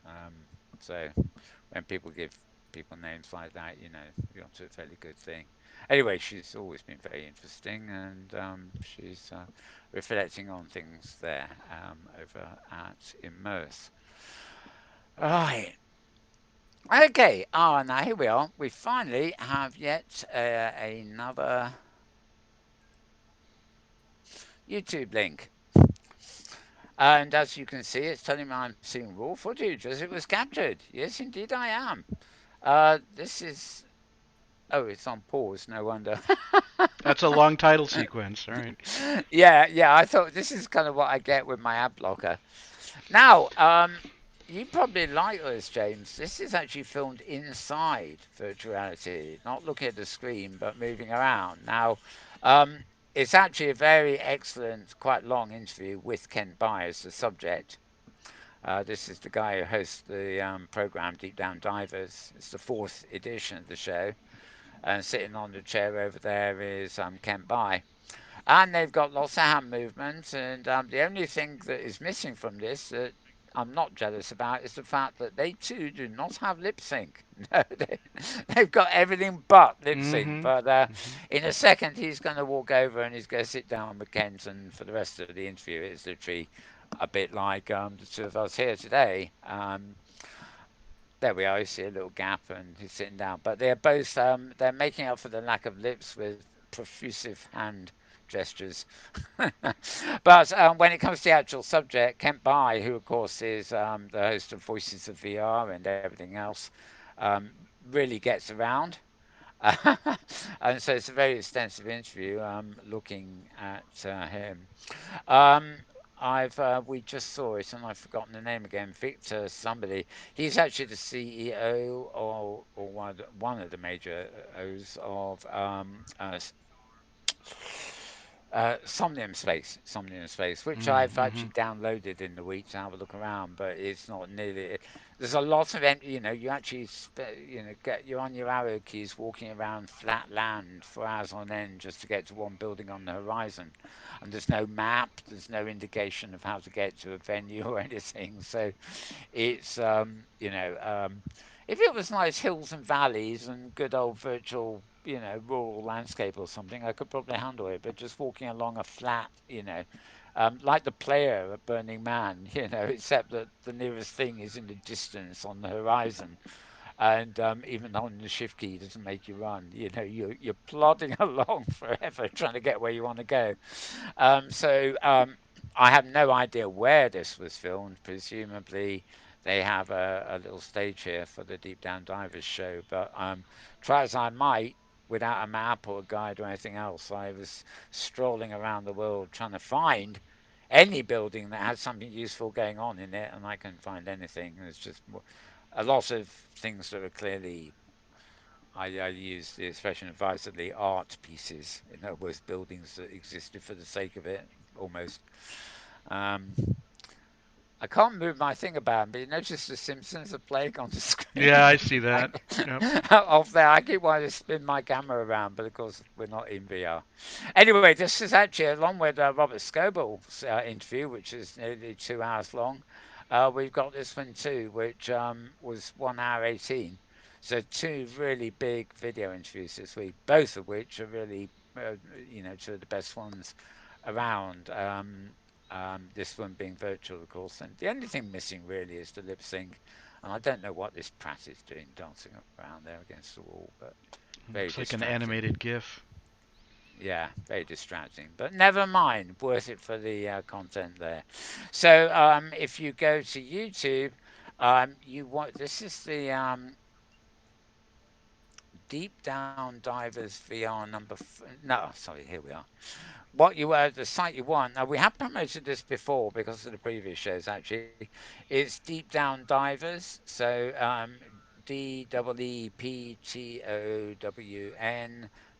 Um, so when people give people names like that, you're onto a fairly good thing. Anyway, she's always been very interesting, and she's reflecting on things there over at Immerse. Right. Okay. Oh, now here we are. We finally have yet another YouTube link. And as you can see, it's telling me I'm seeing raw footage as it was captured. Yes, indeed, I am. This is. Oh, it's on pause. No wonder. That's a long title sequence. All right. Yeah. I thought this is kind of what I get with my ad blocker. Now, you probably like this, James. This is actually filmed inside virtual reality, not looking at the screen, but moving around. Now, um, it's actually a very excellent, quite long interview with Kent Byers, the subject. This is the guy who hosts the program Deep Down Divers. It's the fourth edition of the show. And sitting on the chair over there is Kent By. And they've got lots of hand movements. And the only thing that is missing from this that I'm not jealous about is the fact that they too do not have lip sync. No, they've got everything but lip sync. Mm-hmm. But Mm-hmm. in a second, he's going to walk over and he's going to sit down with Kent. And for the rest of the interview, it's literally a bit like the two of us here today. There we are. You see a little gap, and he's sitting down. But they're both they're making up for the lack of lips with profusive hand gestures. But when it comes to the actual subject, Kent Bai, who of course is the host of Voices of VR and everything else, um, really gets around. And so it's a very extensive interview looking at him. Um, we just saw it, and I've forgotten the name again. Victor somebody. He's actually the CEO or one of the major O's of Somnium Space, which I've Mm-hmm. actually downloaded in the week to have a look around, but it's not nearly. There's a lot of, you actually, you're on your arrow keys walking around flat land for hours on end just to get to one building on the horizon, and there's no map, there's no indication of how to get to a venue or anything. So it's if it was nice hills and valleys and good old virtual, rural landscape or something, I could probably handle it. But just walking along a flat, like the player at Burning Man, except that the nearest thing is in the distance on the horizon, and even on the shift key doesn't make you run. You're plodding along forever trying to get where you want to go. So I have no idea where this was filmed. Presumably, they have a little stage here for the Deep Down Divers show. But try as I might, without a map or a guide or anything else, I was strolling around the world trying to find any building that had something useful going on in it, and I couldn't find anything. There's just a lot of things that are clearly, I use the expression advisedly, art pieces. In other words, buildings that existed for the sake of it, almost. Um, I can't move my thing about, but you notice the Simpsons are playing on the Yeah, screen. I see that. Yep. Off there, I keep wanting to spin my camera around, but of course we're not in VR. Anyway, this is actually along with Robert Scoble's interview, which is nearly 2 hours long. We've got this one too, which was 1 hour 18. So two really big video interviews this week, both of which are really, two of the best ones around. This one being virtual, of course. And the only thing missing really is the lip sync. And I don't know what this Pratt is doing, dancing around there against the wall, but very Looks like an distracting. animated GIF. Yeah, very distracting. But never mind, worth it for the content there. So if you go to YouTube, you want this is the Deep Down Divers VR number. No, sorry, here we are. What you the site you want. Now we have promoted this before because of the previous shows. Actually, it's Deep Down Divers. So DEEPTOWN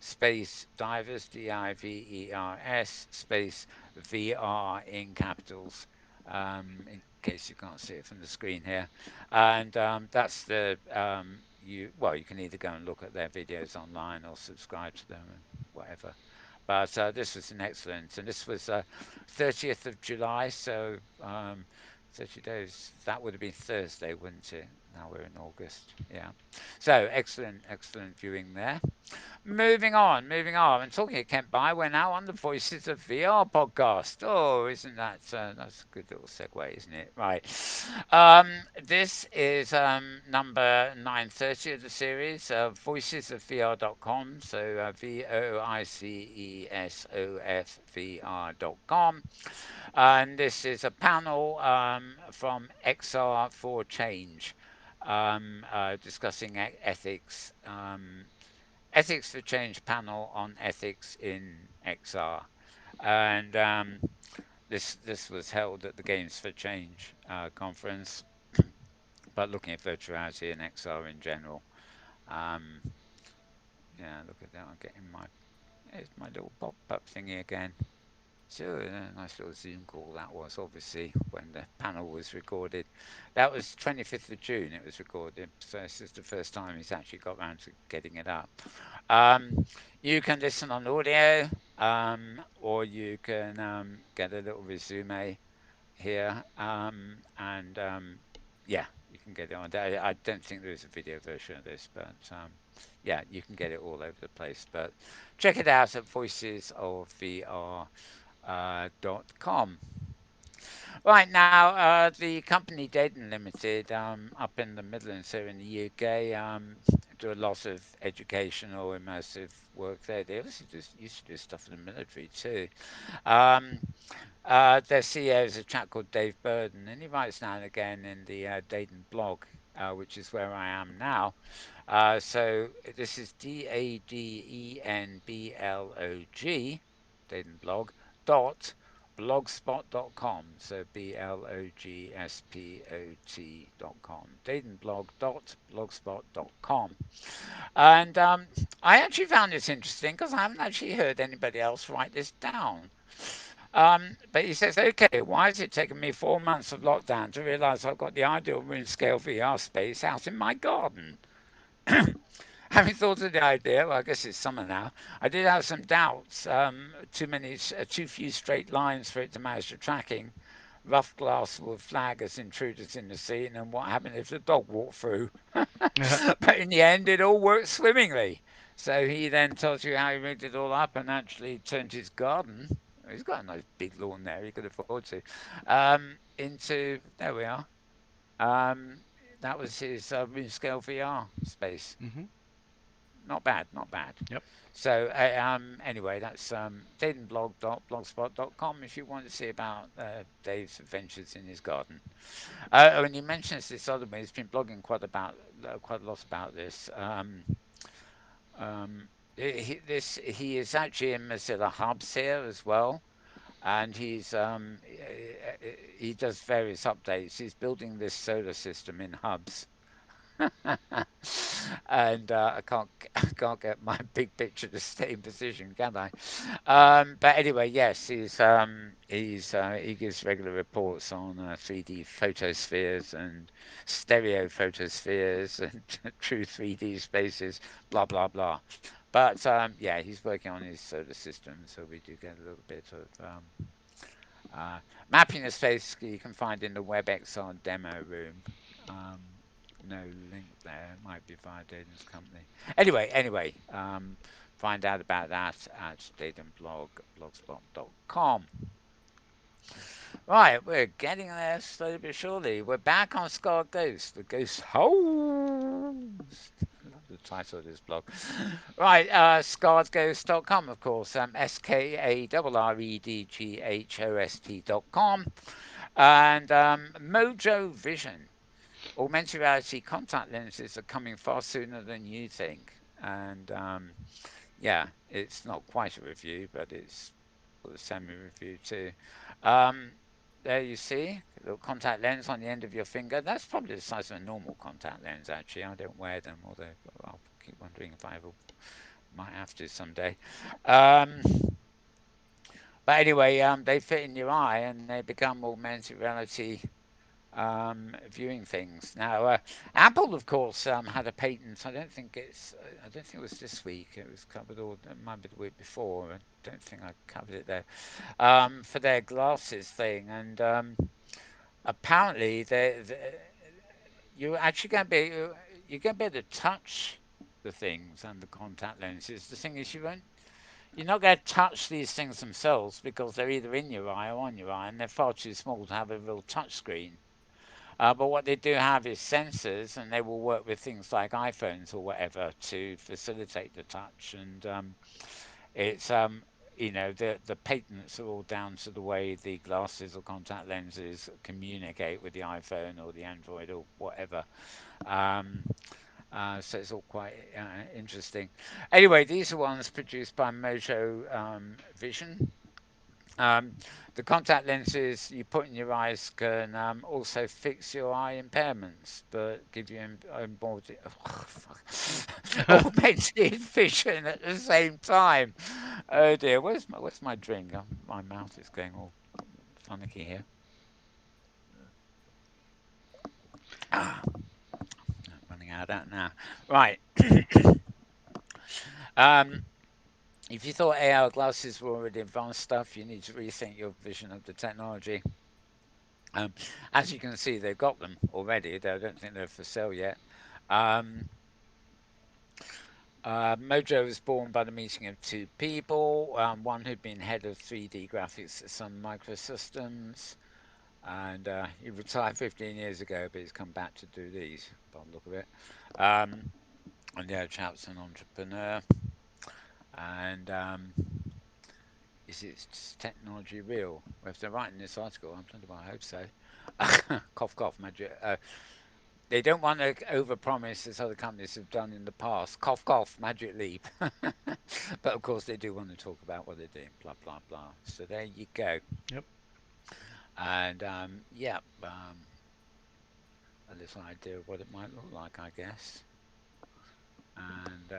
space divers DIVERS space VR in capitals. In case you can't see it from the screen here, and that's the you can either go and look at their videos online or subscribe to them and whatever. But this was an excellent, and this was 30th of July, so 30 days. That would have been Thursday, wouldn't it? Now we're in August. Yeah. So excellent, excellent viewing there. Moving on. And talking of Kent By, we're now on the Voices of VR podcast. Oh, isn't that that's a good little segue, isn't it? Right. This is number 930 of the series, voicesofvr.com. So VOICESOFVR.com. And this is a panel from XR for Change discussing ethics. Ethics for Change panel on ethics in XR, and this was held at the Games for Change conference, but looking at virtual reality and XR in general. Um, yeah, look at that. I'm getting here's my little pop-up thingy again. So a nice little Zoom call that was, obviously, when the panel was recorded. That was 25th of June it was recorded, so this is the first time he's actually got around to getting it up. Um, you can listen on audio, or you can get a little resume here, and yeah, you can get it on. I don't think there is a video version of this, but yeah, you can get it all over the place. But check it out at voicesofvr.com. Right now, the company Dayton Limited, up in the Midlands here in the UK, do a lot of educational, immersive work there. They also just used to do stuff in the military too. Um, their CEO is a chap called Dave Burden, and he writes now and again in the Dayton blog, which is where I am now. So this is DADENBLOG, Dayton blog, dot blogspot.com. So blogspot.com. Daytonblog dot blogspot.com. And I actually found this interesting because I haven't actually heard anybody else write this down. But he says, okay, why has it taken me 4 months of lockdown to realize I've got the ideal room scale VR space out in my garden? Having thought of the idea, well, I guess it's summer now, I did have some doubts. Too few straight lines for it to manage the tracking. Rough glass will flag as intruders in the scene, and what happened if the dog walked through? But in the end, it all worked swimmingly. So he then tells you how he rigged it all up and actually turned his garden. He's got a nice big lawn there he could afford to. Into there we are. Um, that was his room scale VR space. Hmm. Not bad, not bad. Yep. So anyway, that's daytonblog.blogspot.com if you want to see about Dave's adventures in his garden. When he mentions this other one, he's been blogging quite a lot about this. He is actually in Mozilla Hubs here as well, and he does various updates. He's building this solar system in Hubs, and I can't get my big picture to stay in position, can I? But anyway, yes, he gives regular reports on 3D photospheres and stereo photospheres and true 3D spaces, blah blah blah. But yeah, he's working on his solar system, so we do get a little bit of uh, mapping the space you can find in the WebXR demo room. Um, no link there. It might be via Daden's company. Anyway, find out about that at dadenblog.blogspot.com. Right, we're getting there slowly but surely. We're back on Scar Ghost, the ghost host. I love the title of this blog. Right, scarredghost.com, of course. SKARREDGHOST.com. And Mojo Vision. Augmented reality contact lenses are coming far sooner than you think. And yeah, it's not quite a review, but it's sort of semi-review too. Um, there you see, a little contact lens on the end of your finger. That's probably the size of a normal contact lens, actually. I don't wear them, although I'll keep wondering if I ever might have to someday. Um, but anyway, they fit in your eye and they become augmented reality viewing things. Now, Apple, of course, had a patent. I don't think it was this week. It was covered, or it might be the week before. I don't think I covered it there. For their glasses thing, and apparently you're actually going to be you're going to be able to touch the things and the contact lenses. The thing is, you're not going to touch these things themselves because they're either in your eye or on your eye, and they're far too small to have a real touch screen. But what they do have is sensors, and they will work with things like iPhones or whatever to facilitate the touch. And it's the patents are all down to the way the glasses or contact lenses communicate with the iPhone or the Android or whatever. Um, so it's all quite interesting. Anyway, these are ones produced by Mojo Vision. Um, the contact lenses you put in your eyes can also fix your eye impairments, but give you augmented vision at the same time. Oh dear, where's my drink? My mouth is going all finicky here. Ah, I'm running out of that now. Right. Um, if you thought AR glasses were already advanced stuff, you need to rethink your vision of the technology. Um, as you can see, they've got them already. Though I don't think they're for sale yet. Um, Mojo was born by the meeting of two people, one who'd been head of 3D graphics at Sun Microsystems, and he retired 15 years ago, but he's come back to do these by the look of it. Um, and the other chap's an entrepreneur, and is it technology real? Well, if they're writing this article, I'm trying to. I hope so. Cough, cough, magic. They don't want to overpromise as other companies have done in the past. Cough, cough, magic leap. But of course, they do want to talk about what they're doing. Blah blah blah. So there you go. Yep. And yeah, a little idea of what it might look like, I guess, and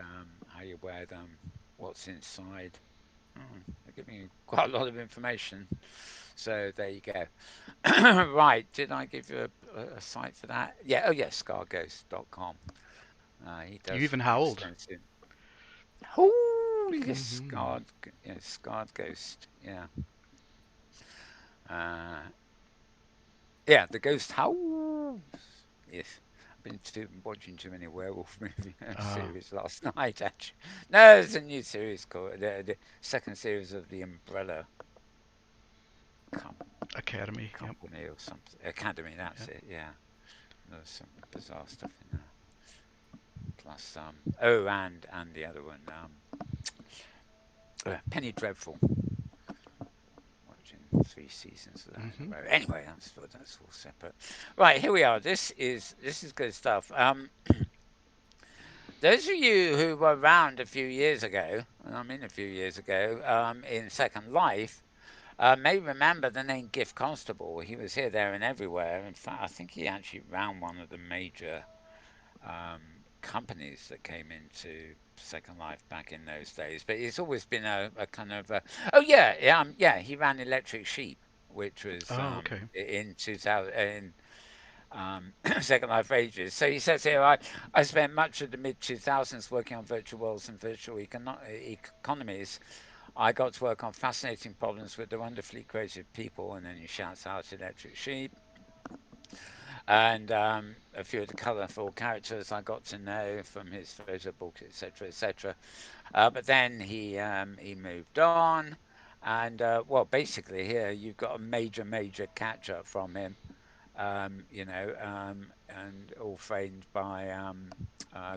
how you wear them, what's inside. They're giving you quite a lot of information. So there you go. Right, did I give you a site for that? Yeah, oh yes, scarghost.com. He You does even howled. extensive. Holy Hmm. yeah, scarred ghost. Yeah, uh, yeah, the ghost howls. Yes, I've been watching too many werewolf movie Ah, series last night. Actually, no, there's a new series called the second series of the Umbrella Com- Academy. Yep. Company or something. Academy. That's Yep. it. Yeah, there's some bizarre stuff in there. Plus, oh, and the other one, Penny Dreadful. Watching 3 seasons of that in a Hmm. row. Anyway, that's all separate. Right, here we are. This is good stuff. Those of you who were around a few years ago, and I mean a few years ago, in Second Life, may remember the name Gift Constable. He was here, there, and everywhere. In fact, I think he actually ran one of the major companies that came into Second Life back in those days. But he's always been a kind of oh yeah, yeah. He ran Electric Sheep, which was Oh, okay. in 2000 in Second Life ages. So he says here, I spent much of the mid 2000s working on virtual worlds and virtual economies. I got to work on fascinating problems with the wonderfully creative people, and then he shouts out Electric Sheep and a few of the colourful characters I got to know from his photo book, etc., etc. But then he moved on, and well, basically here you've got a major catch up from him, and all framed by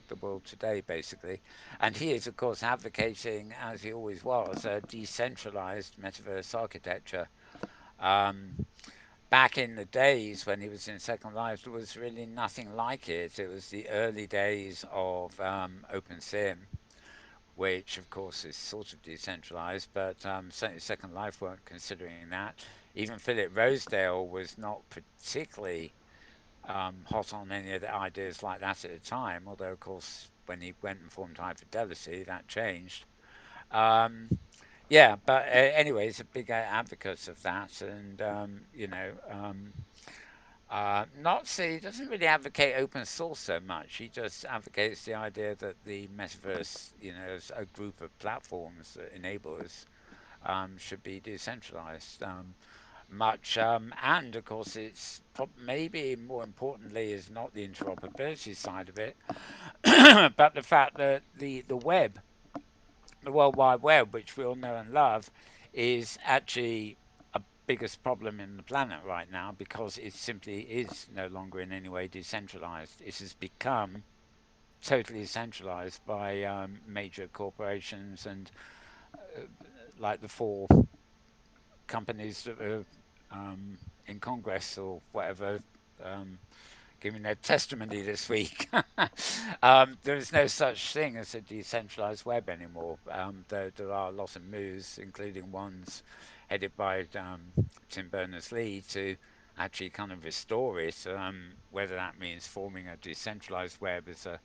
the world today, basically. And he is, of course, advocating, as he always was, a decentralized metaverse architecture. Um, Back in the days when he was in Second Life, there was really nothing like it. It was the early days of OpenSim, which of course is sort of decentralized, but certainly Second Life weren't considering that. Even Philip Rosedale was not particularly hot on any of the ideas like that at the time, although of course when he went and formed High Fidelity, that changed. Um, yeah, but anyway, he's a big advocate of that, and not he doesn't really advocate open source so much. He just advocates the idea that the metaverse, as a group of platforms that enable us, should be decentralized. Much and of course, it's maybe more importantly is not the interoperability side of it, but the fact that the web, the World Wide Web, which we all know and love, is actually a biggest problem in the planet right now because it simply is no longer in any way decentralized. It has become totally centralized by major corporations and uh, like the four companies that are in Congress or whatever um, giving their testimony this week. There is no such thing as a decentralized web anymore. There are a lot of moves, including ones headed by Tim Berners-Lee, to actually kind of restore it. Whether that means forming a decentralized web as a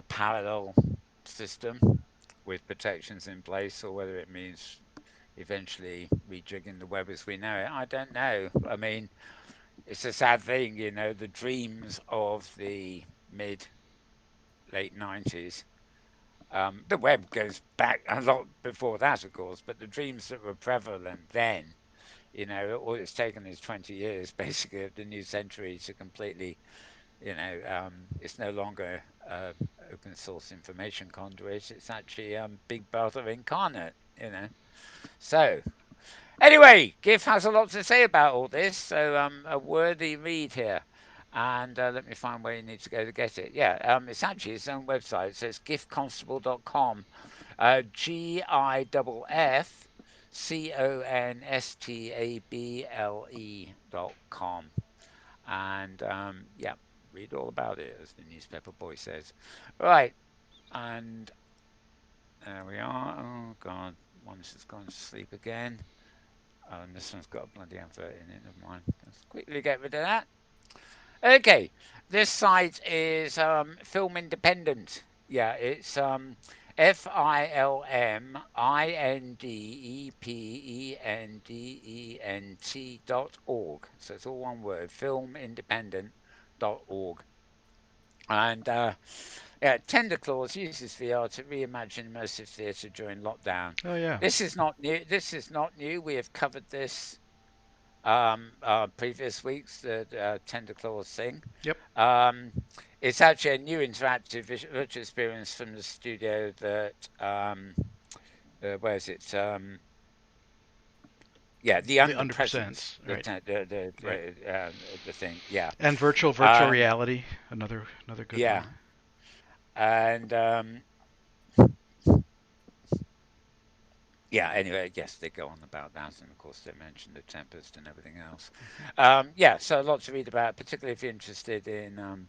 parallel system with protections in place, or whether it means eventually rejigging the web as we know it, I don't know. I mean, it's a sad thing, the dreams of the mid late 90s. The web goes back a lot before that, of course, but the dreams that were prevalent then, all it's taken is 20 years basically of the new century to completely, it's no longer open source information conduit, it's actually Big Brother incarnate. So, Anyway, GIF has a lot to say about all this, so a worthy read here. And let me find where you need to go to get it. Yeah, it's actually its own website. So it's gifconstable.com. GIFFCONSTABLE.com. And yeah, read all about it, as the newspaper boy says. Right, and there we are. Oh, God, once has gone to sleep again. Oh, and this one's got a bloody advert in it. Never mind. Let's quickly get rid of that. Okay, this site is Film Independent. Yeah, it's FILMINDEPENDENT.org. So it's all one word, filmindependent.org. And yeah, Tender Claws uses VR to reimagine immersive theatre during lockdown. Oh yeah. This is not new. This is not new. We have covered this previous weeks, the Tender Claws thing. Yep. Um, it's actually a new interactive virtual experience from the studio that, where is it? Yeah, the The Under under Presence, percents. Right. Right. the thing. Yeah, And virtual and reality. Another good one. yeah, and yeah. Anyway, yes, they go on about that, and of course they mention the Tempest and everything else. Yeah, so a lot to read about, particularly if you're interested in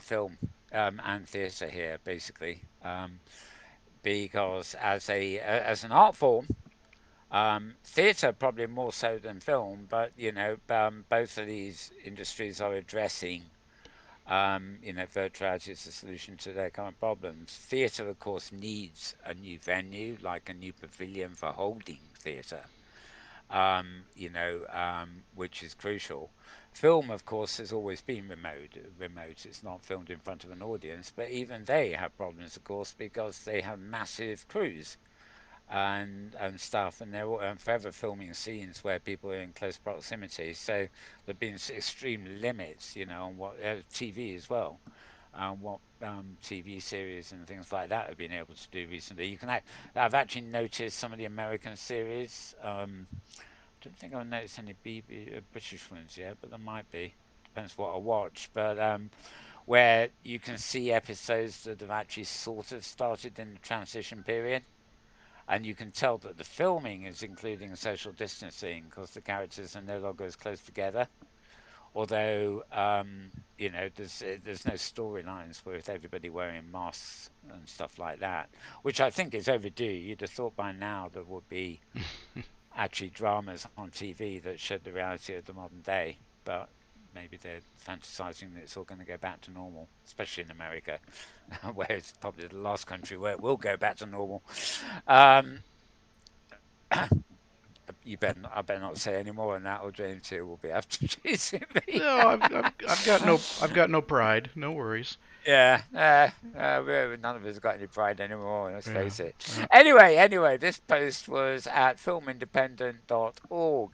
film and theatre here, basically, because as an art form, theatre probably more so than film, but both of these industries are addressing. Virtual reality is a solution to their current problems. Theatre, of course, needs a new venue, like a new pavilion for holding theatre, which is crucial. Film, of course, has always been remote. Remote. It's not filmed in front of an audience, but even they have problems, of course, because they have massive crews and stuff, and they're forever filming scenes where people are in close proximity. So there've been extreme limits, on what TV as well, what TV series and things like that have been able to do recently. I've actually noticed some of the American series. Don't think I've noticed any British ones yet, but there might be. Depends what I watch. But where you can see episodes that have actually sort of started in the transition period, and you can tell that the filming is including social distancing because the characters are no longer as close together. Although there's no storylines with everybody wearing masks and stuff like that, which I think is overdue. You'd have thought by now there would be actually dramas on TV that showed the reality of the modern day, but maybe they're fantasizing that it's all going to go back to normal, especially in America, where it's probably the last country where it will go back to normal. Um, I better not say any more on that, or James here will be after chasing me. No, I've got no pride. No worries. Yeah, none of us got any pride anymore. Let's Yeah. face it. Yeah. Anyway, this post was at filmindependent.org,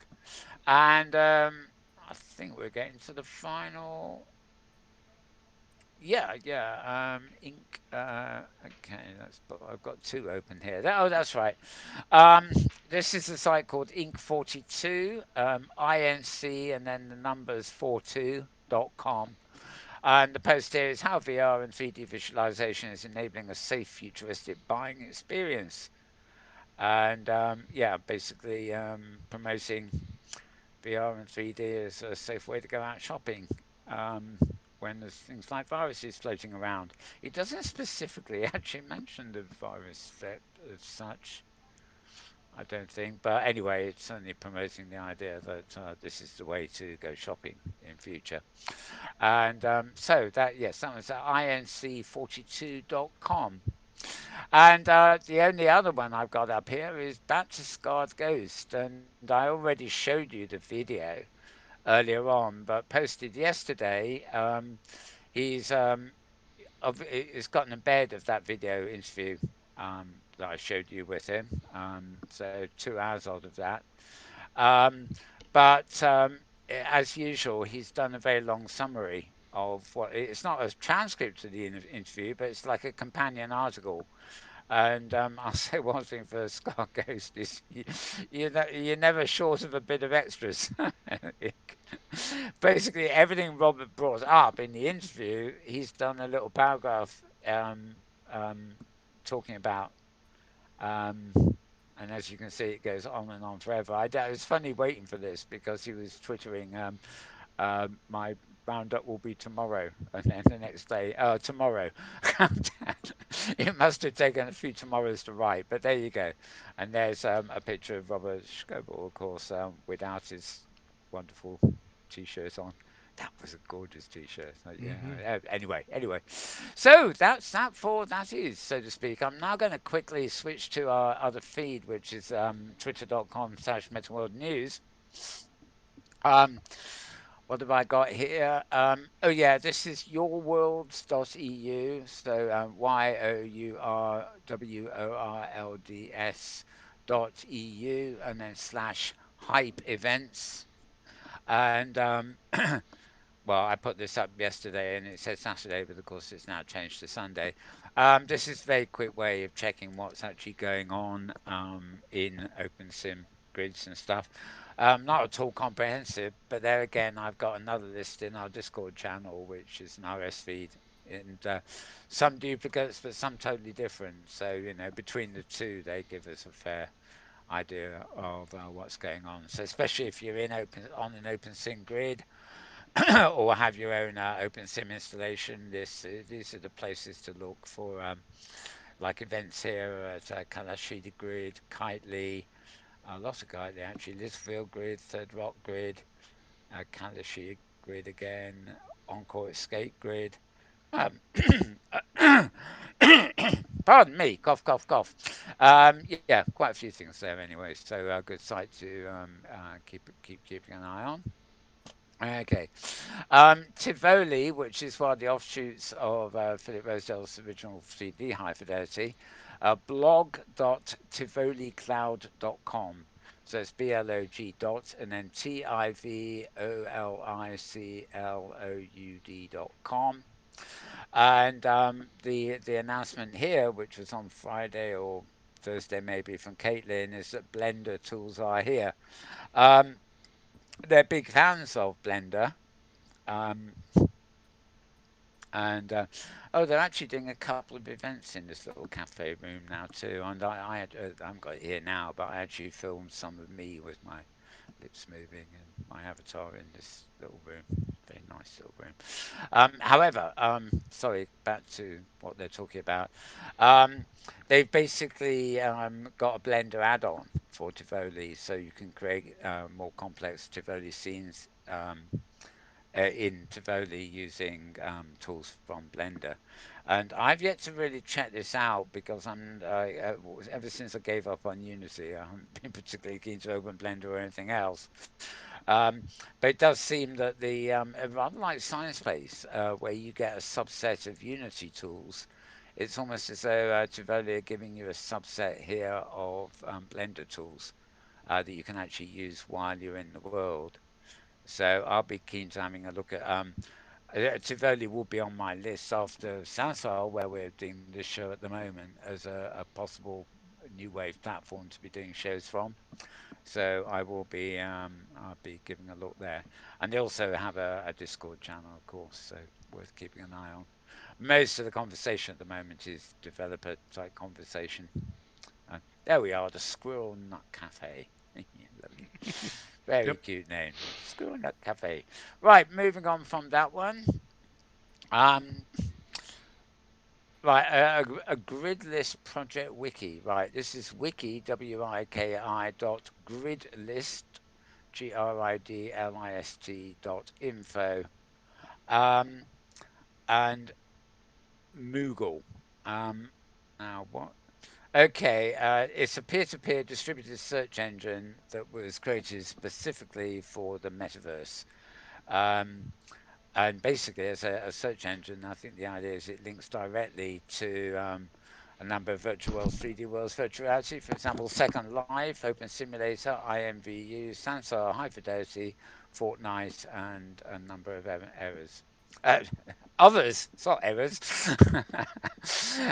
and I think we're getting to the final. Yeah. Ink. Okay, I've got two open here. Oh, that's right. Um, this is a site called Ink42, INC, and then the numbers 42.com. And the post here is how VR and 3D visualization is enabling a safe, futuristic buying experience. And yeah, basically promoting VR and 3D is a safe way to go out shopping when there's things like viruses floating around. It doesn't specifically actually mention the virus threat as such, I don't think. But anyway, it's certainly promoting the idea that this is the way to go shopping in future. And so that, yes, that was at inc42.com. And the only other one I've got up here is Back to Scarred Ghost. And I already showed you the video earlier on, but posted yesterday. He's got an embed of that video interview that I showed you with him. So 2 hours old of that. Um, but as usual, he's done a very long summary of what it's not a transcript of the interview, but it's like a companion article And I'll say one thing for Scar Ghost is you're never short of a bit of extras. Basically, everything Robert brought up in the interview, he's done a little paragraph um, talking about. Um, and as you can see, it goes on and on forever. It was funny waiting for this because he was twittering, my roundup will be tomorrow, and then the next day, tomorrow. It must have taken a few tomorrows to write, but there you go. And there's a picture of Robert Scoble, of course, without his wonderful t-shirt on. That was a gorgeous t-shirt. Hmm. Yeah. Anyway. So that's that for that is, so to speak. I'm now going to quickly switch to our other feed, which is twitter.com/Metaworld News. Um, what have I got here? Oh yeah, this is yourworlds.eu. So yourworlds.eu and then slash hype events. And well, I put this up yesterday and it said Saturday, but of course it's now changed to Sunday. This is a very quick way of checking what's actually going on in OpenSim grids and stuff. Not at all comprehensive, but there again, I've got another list in our Discord channel, which is an RS feed, and some duplicates, but some totally different. So, between the two, they give us a fair idea of what's going on. So, especially if you're on an OpenSim grid, or have your own OpenSim installation, these are the places to look for like events here at Kalashida Grid, Kitely, lots of Kitely actually, Lisfield Grid, Third Rock Grid, Kalashida Grid again, Encore Escape Grid. Um, pardon me, cough, cough, cough. Yeah, quite a few things there anyway. So good site to keep keeping an eye on. Okay. Tivoli, which is one of the offshoots of Philip Rosedale's original CD, High Fidelity, blog.tivolicloud.com. So it's BLOG dot and then TIVOLICLOUD.com. And the announcement here, which was on Friday or Thursday maybe from Caitlin, is that Blender tools are here. Um, they're big fans of Blender. Um, And they're actually doing a couple of events in this little cafe room now too. And I haven't got it here now, but I actually filmed some of me with my lips moving and my avatar in this little room. Very nice little room. However, sorry, back to what they're talking about. Um, they've basically got a Blender add-on for Tivoli, so you can create more complex Tivoli scenes. In Tivoli using tools from Blender. And I've yet to really check this out because ever since I gave up on Unity, I haven't been particularly keen to open Blender or anything else. Um, but it does seem that rather like ScienceSpace, where you get a subset of Unity tools, it's almost as though Tivoli are giving you a subset here of Blender tools that you can actually use while you're in the world. So I'll be keen to having a look at. Tivoli will be on my list after Sansar, where we're doing this show at the moment as a possible new wave platform to be doing shows from. So I'll be giving a look there, and they also have a Discord channel, of course, so worth keeping an eye on. Most of the conversation at the moment is developer type conversation. There we are, the Squirrel Nut Cafe. Lovely. Very Yep. cute name. Squirrel Nut Cafe. Right, moving on from that one. Um, right, a grid list project wiki. Right, this is wiki, W-I-K-I dot gridlist, GRIDLIST dot info. Um, and Moogle. Um, now what? Okay, it's a peer-to-peer distributed search engine that was created specifically for the metaverse. Um, and basically, as a search engine, I think the idea is it links directly to a number of virtual worlds, 3D worlds, virtual reality. For example, Second Life, Open Simulator, IMVU, Sansar, High Fidelity, Fortnite, and a number of errors. Uh, others, it's not errors.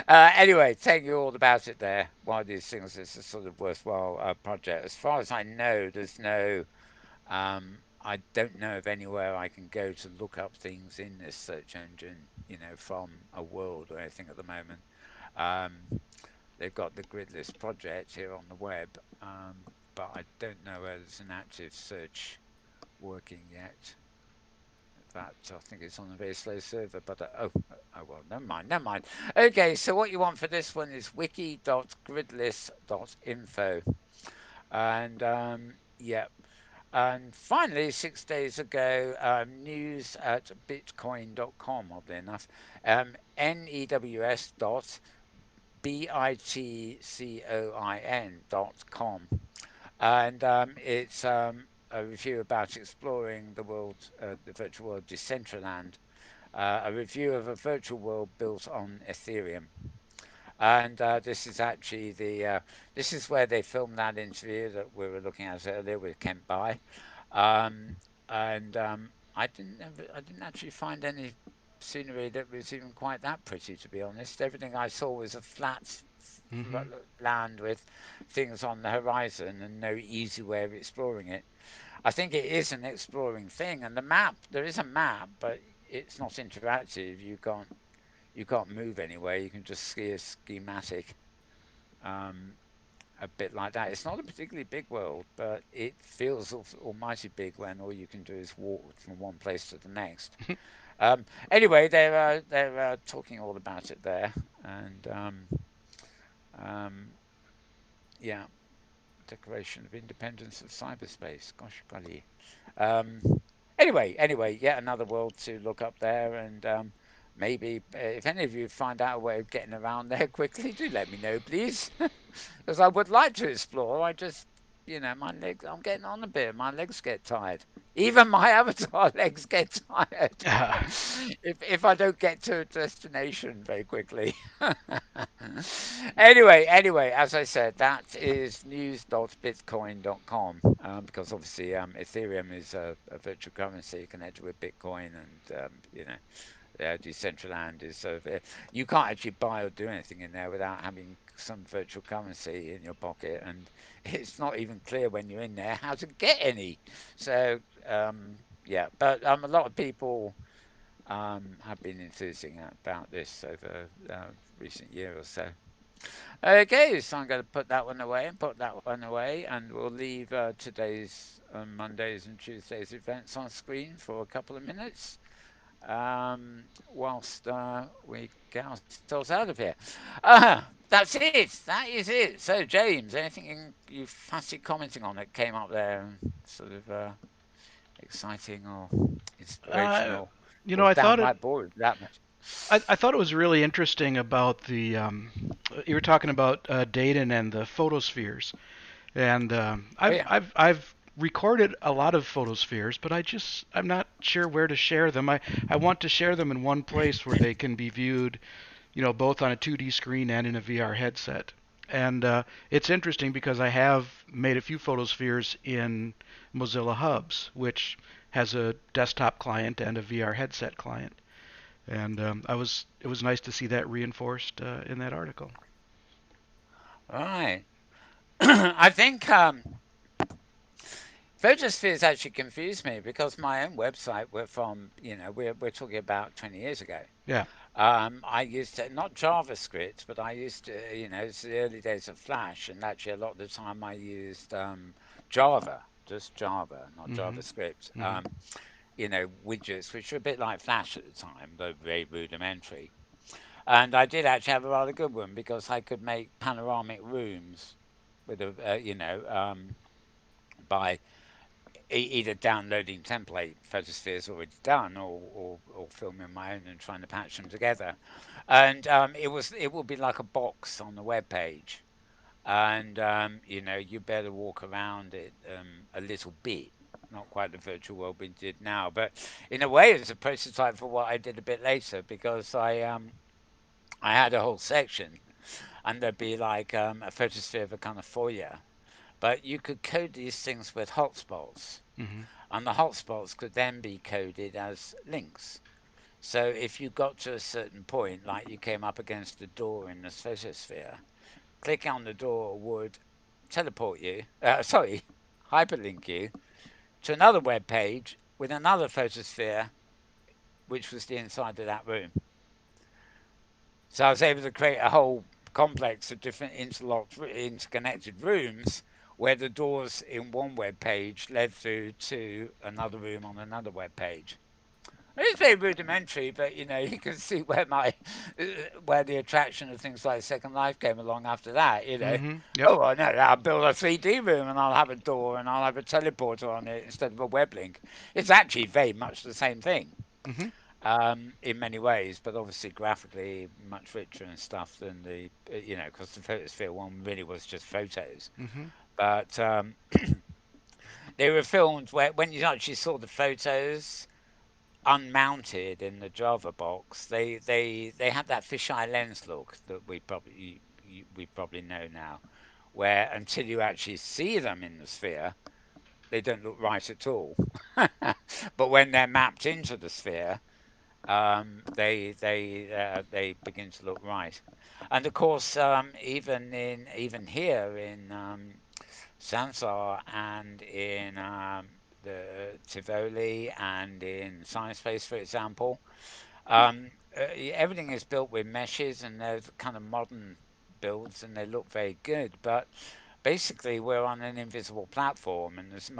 Anyway, telling you all about it there. One of these things is a sort of worthwhile project. As far as I know, there's no. I don't know of anywhere I can go to look up things in this search engine, from a world or anything at the moment. Um, they've got the Gridless project here on the web, but I don't know whether there's an active search working yet. In fact, I think it's on a very slow server, but oh well, never mind, never mind. Okay, so what you want for this one is wiki.gridless.info. And yeah, and finally, 6 days ago, news at bitcoin.com, oddly enough, news dot bitcoin.com. And it's a review about exploring the virtual world Decentraland, a review of a virtual world built on Ethereum. And this is actually this is where they filmed that interview that we were looking at earlier with Kent By. Um, and I didn't actually find any scenery that was even quite that pretty, to be honest. Everything I saw was a flat Hmm. land with things on the horizon and no easy way of exploring it. I think it is an exploring thing, and the map, there is a map, but it's not interactive. You can't move anywhere. You can just see a schematic, um, a bit like that. It's not a particularly big world, but it feels almighty big when all you can do is walk from one place to the next. Anyway, they're talking all about it there, and um, yeah, Declaration of Independence of Cyberspace. Gosh, golly. Um, anyway, yet another world to look up there, and maybe if any of you find out a way of getting around there quickly, do let me know, please, because I would like to explore. I just, my legs. I'm getting on a bit. My legs get tired. Even my avatar legs get tired if I don't get to a destination very quickly. Anyway, as I said, that is news.bitcoin.com, because obviously Ethereum is a virtual currency connected with Bitcoin, and Decentraland is you can't actually buy or do anything in there without having some virtual currency in your pocket, and it's not even clear when you're in there how to get any. So yeah, but a lot of people have been enthusing about this over recent year or so. Okay, so I'm going to put that one away and put that one away, and we'll leave today's Mondays and Tuesdays events on screen for a couple of minutes, whilst we get ourselves out of here. That's it. That is it. So, James, anything you fancy commenting on that came up there, sort of exciting or uh, inspirational, or I thought it. downright boring? That much. I thought it was really interesting about the. You were talking about Dayton and the photospheres, and Oh yeah. I've recorded a lot of photospheres, but I'm not sure where to share them. I want to share them in one place where they can be viewed, both on a 2D screen and in a VR headset. And it's interesting because I have made a few photospheres in Mozilla Hubs, which has a desktop client and a VR headset client. And it was nice to see that reinforced in that article. Right. I think Photospheres actually confused me because my own website we're from, we're talking about 20 years ago. Yeah. I used to, not JavaScript, but I used to, it's the early days of Flash, and actually a lot of the time I used Java, just Java, not Mhm. JavaScript. Mhm. Widgets, which were a bit like Flash at the time, though very rudimentary. And I did actually have a rather good one because I could make panoramic rooms with by either downloading template photospheres already done, or filming my own and trying to patch them together. And it would be like a box on the web page, and you better walk around it a little bit. Not quite the virtual world we did now, but in a way, it's a prototype for what I did a bit later because I had a whole section, and there'd be like a photosphere of a kind of foyer, but you could code these things with hotspots, Mhm. and the hotspots could then be coded as links. So if you got to a certain point, like you came up against a door in the photosphere, clicking on the door would teleport you, sorry, hyperlink you to another web page with another photosphere, which was the inside of that room. So I was able to create a whole complex of different interlocked, interconnected rooms where the doors in one web page led through to another room on another web page. It's very rudimentary, but you can see where my where the attraction of things like Second Life came along after that. Yep. Oh, I know. I'll build a 3D room and I'll have a door and I'll have a teleporter on it instead of a web link. It's actually very much the same thing Mhm. in many ways, but obviously graphically much richer and stuff than because the Photosphere one really was just photos. Mhm. But they were filmed where when you actually saw the photos unmounted in the Java box, they had that fisheye lens look that we probably know now, where until you actually see them in the sphere, they don't look right at all. But when they're mapped into the sphere, they begin to look right. And of course, even here in Sansar and in the Tivoli and in Science Space, for example, everything is built with meshes and they're kind of modern builds and they look very good. But basically, we're on an invisible platform and there's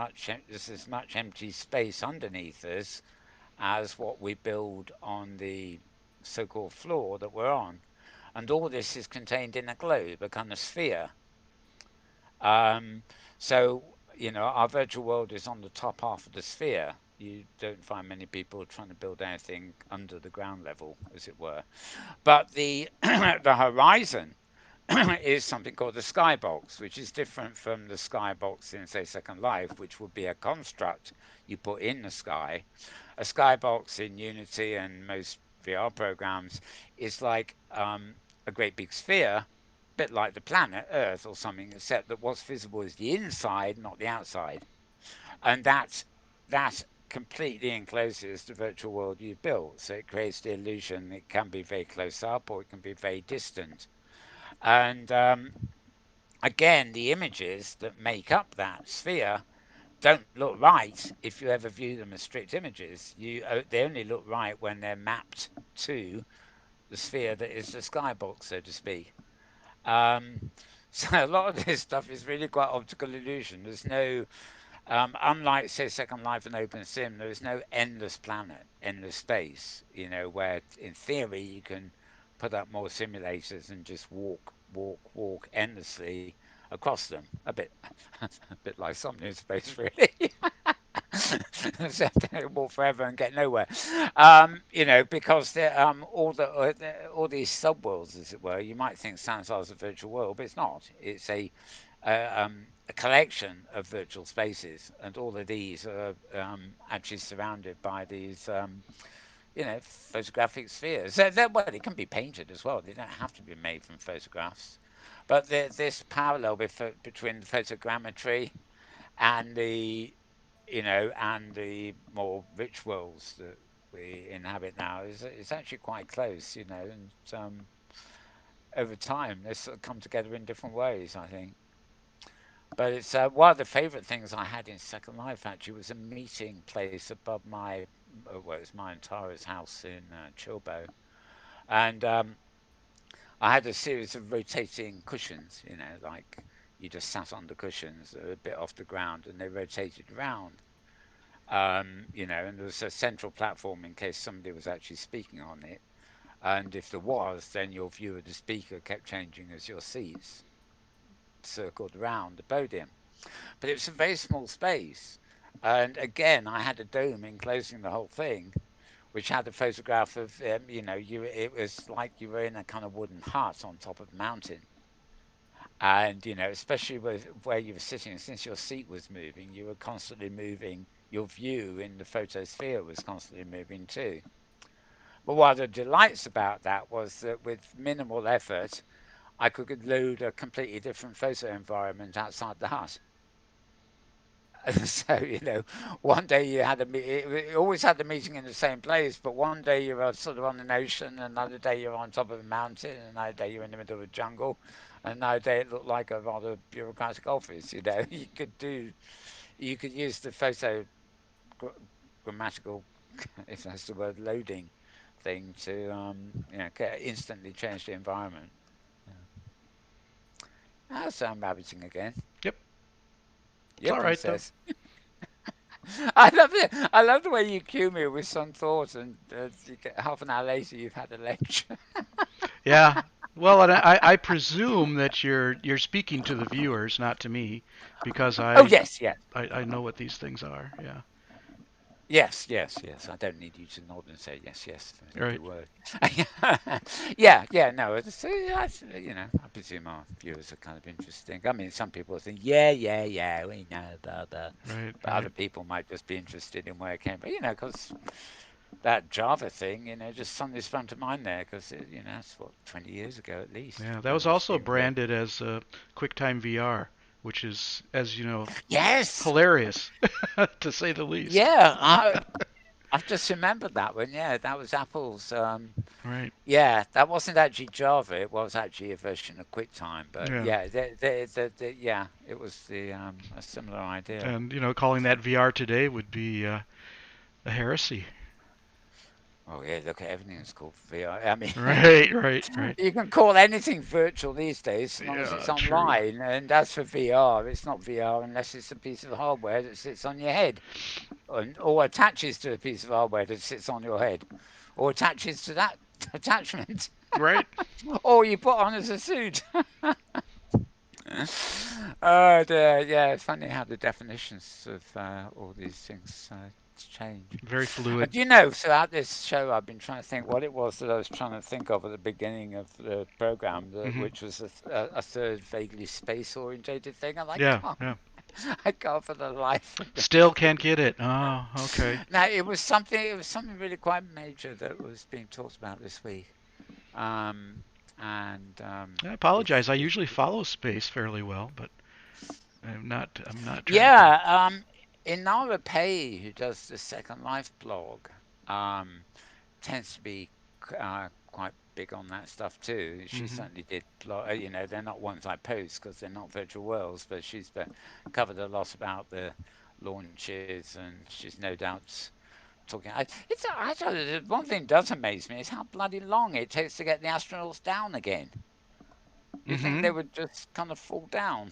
as much empty space underneath us as what we build on the so-called floor that we're on. And all this is contained in a globe, a kind of sphere. Um, so, our virtual world is on the top half of the sphere. You don't find many people trying to build anything under the ground level, as it were. But the the horizon is something called the skybox, which is different from the skybox in, say, Second Life, which would be a construct you put in the sky. A skybox in Unity and most VR programs is like a great big sphere, a bit like the planet Earth or something, except that what's visible is the inside, not the outside. And that completely encloses the virtual world you've built. So it creates the illusion it can be very close up or it can be very distant. And again, the images that make up that sphere don't look right if you ever view them as strict images. They only look right when they're mapped to the sphere that is the skybox, so to speak. Um, so a lot of this stuff is really quite optical illusion. There's no, unlike say Second Life and Open Sim, there is no endless planet, endless space. Where in theory you can put up more simulators and just walk, walk, walk endlessly across them. A bit like something in space, really. Walk forever and get nowhere. Because all these subworlds, as it were, you might think Sansar's a virtual world, but it's not. It's a collection of virtual spaces, and all of these are actually surrounded by these photographic spheres. Well, they can be painted as well. They don't have to be made from photographs. But this parallel between the photogrammetry and the more rich worlds that we inhabit now is actually quite close, and over time they sort of come together in different ways, I think. But it's one of the favourite things I had in Second Life actually was a meeting place above it was my Antara's house in Chilbo, and I had a series of rotating cushions, like you just sat on the cushions a bit off the ground and they rotated around. And there was a central platform in case somebody was actually speaking on it. And if there was, then your view of the speaker kept changing as your seats circled around the podium. But it was a very small space. And again, I had a dome enclosing the whole thing, which had a photograph of, it was like you were in a kind of wooden hut on top of a mountain. And, especially where you were sitting, since your seat was moving, you were constantly moving. Your view in the photosphere was constantly moving too. But one of the delights about that was that with minimal effort, I could load a completely different photo environment outside the hut. So, one day you had it always had the meeting in the same place, but one day you're sort of on an ocean, another day you're on top of a mountain, another day you're in the middle of a jungle, and another day it looked like a rather bureaucratic office. You could use the photo gr- grammatical, if that's the word, loading thing to instantly change the environment. Yeah. That's rabbiting again. Yep, it's Yeah, all right though. princess. I love it. I love the way you cue me with some thought, and half an hour later you've had a lecture. Yeah. Well, and I presume that you're speaking to the viewers, not to me, because Oh yes, yes, I know what these things are. Yeah. yes, yes, yes. I don't need you to nod and say yes, yes for every Right. word. Yeah, yeah. No, I presume our viewers are kind of interesting. I mean, some people think, yeah, yeah, yeah, we know, blah, blah. Right. But other Right. people might just be interested in where it came from. Because that Java thing, just suddenly sprung to mind there, because that's what 20 years ago at least Yeah. That when was it was also being built. branded as QuickTime VR, which is, as you know, Yes. hilarious to say the least. Yeah, I've just remembered that one. Yeah, that was Apple's. Right. Yeah, that wasn't actually Java. It was actually a version of QuickTime. But Yeah. yeah, yeah, it was a similar idea. And calling that VR today would be a heresy. Oh yeah, look at everything that's called VR. I mean, Right. Right. Right. you can call anything virtual these days, as long as it's Yeah. True. online. And as for VR, it's not VR unless it's a piece of hardware that sits on your head, or attaches to a piece of hardware that sits on your head, or attaches to that attachment, Right. or you put on as a suit. Oh dear, yeah, it's funny how the definitions of all these things change. Very fluid. Do throughout this show, I've been trying to think what it was that I was trying to think of at the beginning of the program, Hmm. which was a third vaguely space-orientated thing, and Yeah. Yeah. I can't for the life of me Still can't think. get it. Oh. Okay. Now, it was something really quite major that was being talked about this week. Um, and I if apologize. I if usually follow space fairly well, but I'm not tracking. yeah, Inara Pay, who does the Second Life blog, um, tends to be quite big on that stuff too. She Hmm. certainly did. They're not ones I post because they're not virtual worlds, but she's covered a lot about the launches, and she's no doubt talking. I tell you, the one thing does amaze me is how bloody long it takes to get the astronauts down again. You think they Hmm. would just kind of fall down.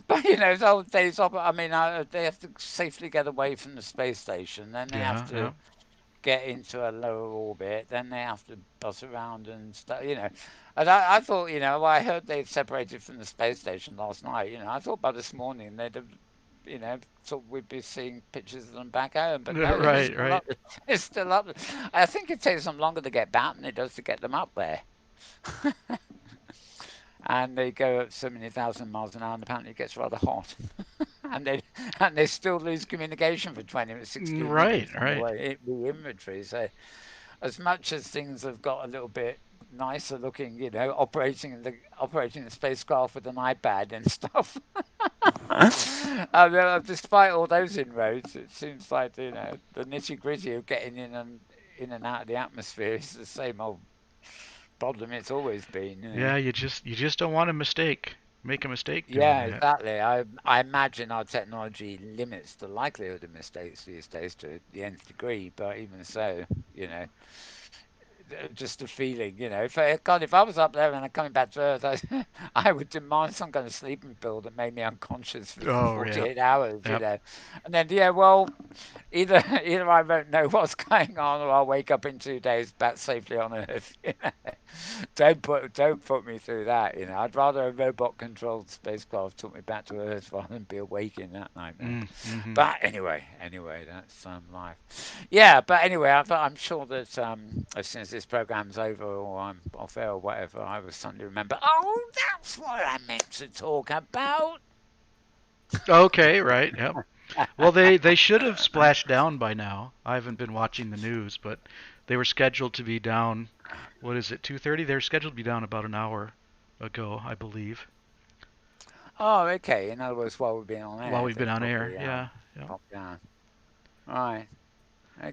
But those old days of, I mean, they have to safely get away from the space station, then they have Yeah. to Yeah. get into a lower orbit, then they have to buzz around and stuff. And I thought, well, I heard they'd separated from the space station last night. I thought by this morning they'd have, thought we'd be seeing pictures of them back home, but no, they're Right. still Right. up. It's still up. I think it takes them longer to get back than it does to get them up there. And they go at so many thousand miles an hour, and apparently it gets rather hot. and they and they still lose communication for 20 minutes, 60 Right. minutes on the Right. way the inventory. So as much as things have got a little bit nicer looking, operating the spacecraft with an iPad and stuff. Despite all those inroads, it seems like the nitty gritty of getting in and out of the atmosphere is the same old problem it's always been. Yeah. You just don't want to make a mistake doing Yeah, that. exactly. I imagine our technology limits the likelihood of mistakes these days to the nth degree, but even so, you know, just a feeling, God, if I was up there and I'm coming back to Earth, I would demand some kind of sleeping pill that made me unconscious for Oh yeah. 48 hours, Yep. and then yeah, well, either I won't know what's going on, or I'll wake up in 2 days back safely on Earth. Don't put me through that. I'd rather a robot controlled spacecraft took me back to Earth rather than be awake in that nightmare. Mm-hmm. But anyway, that's life. Yeah, but anyway, I'm sure that as soon as this program's over or I'm off air or whatever, I will suddenly remember. Oh, that's what I meant to talk about. Okay. Right. Yep. Well, they should have splashed down by now. I haven't been watching the news, but they were scheduled to be down. What is it? 2:30. They're scheduled to be down about an hour ago, I believe. Oh, okay. In other words, while we've been on while air, we've been they've on air. probably Yeah, yeah. popped down. Right.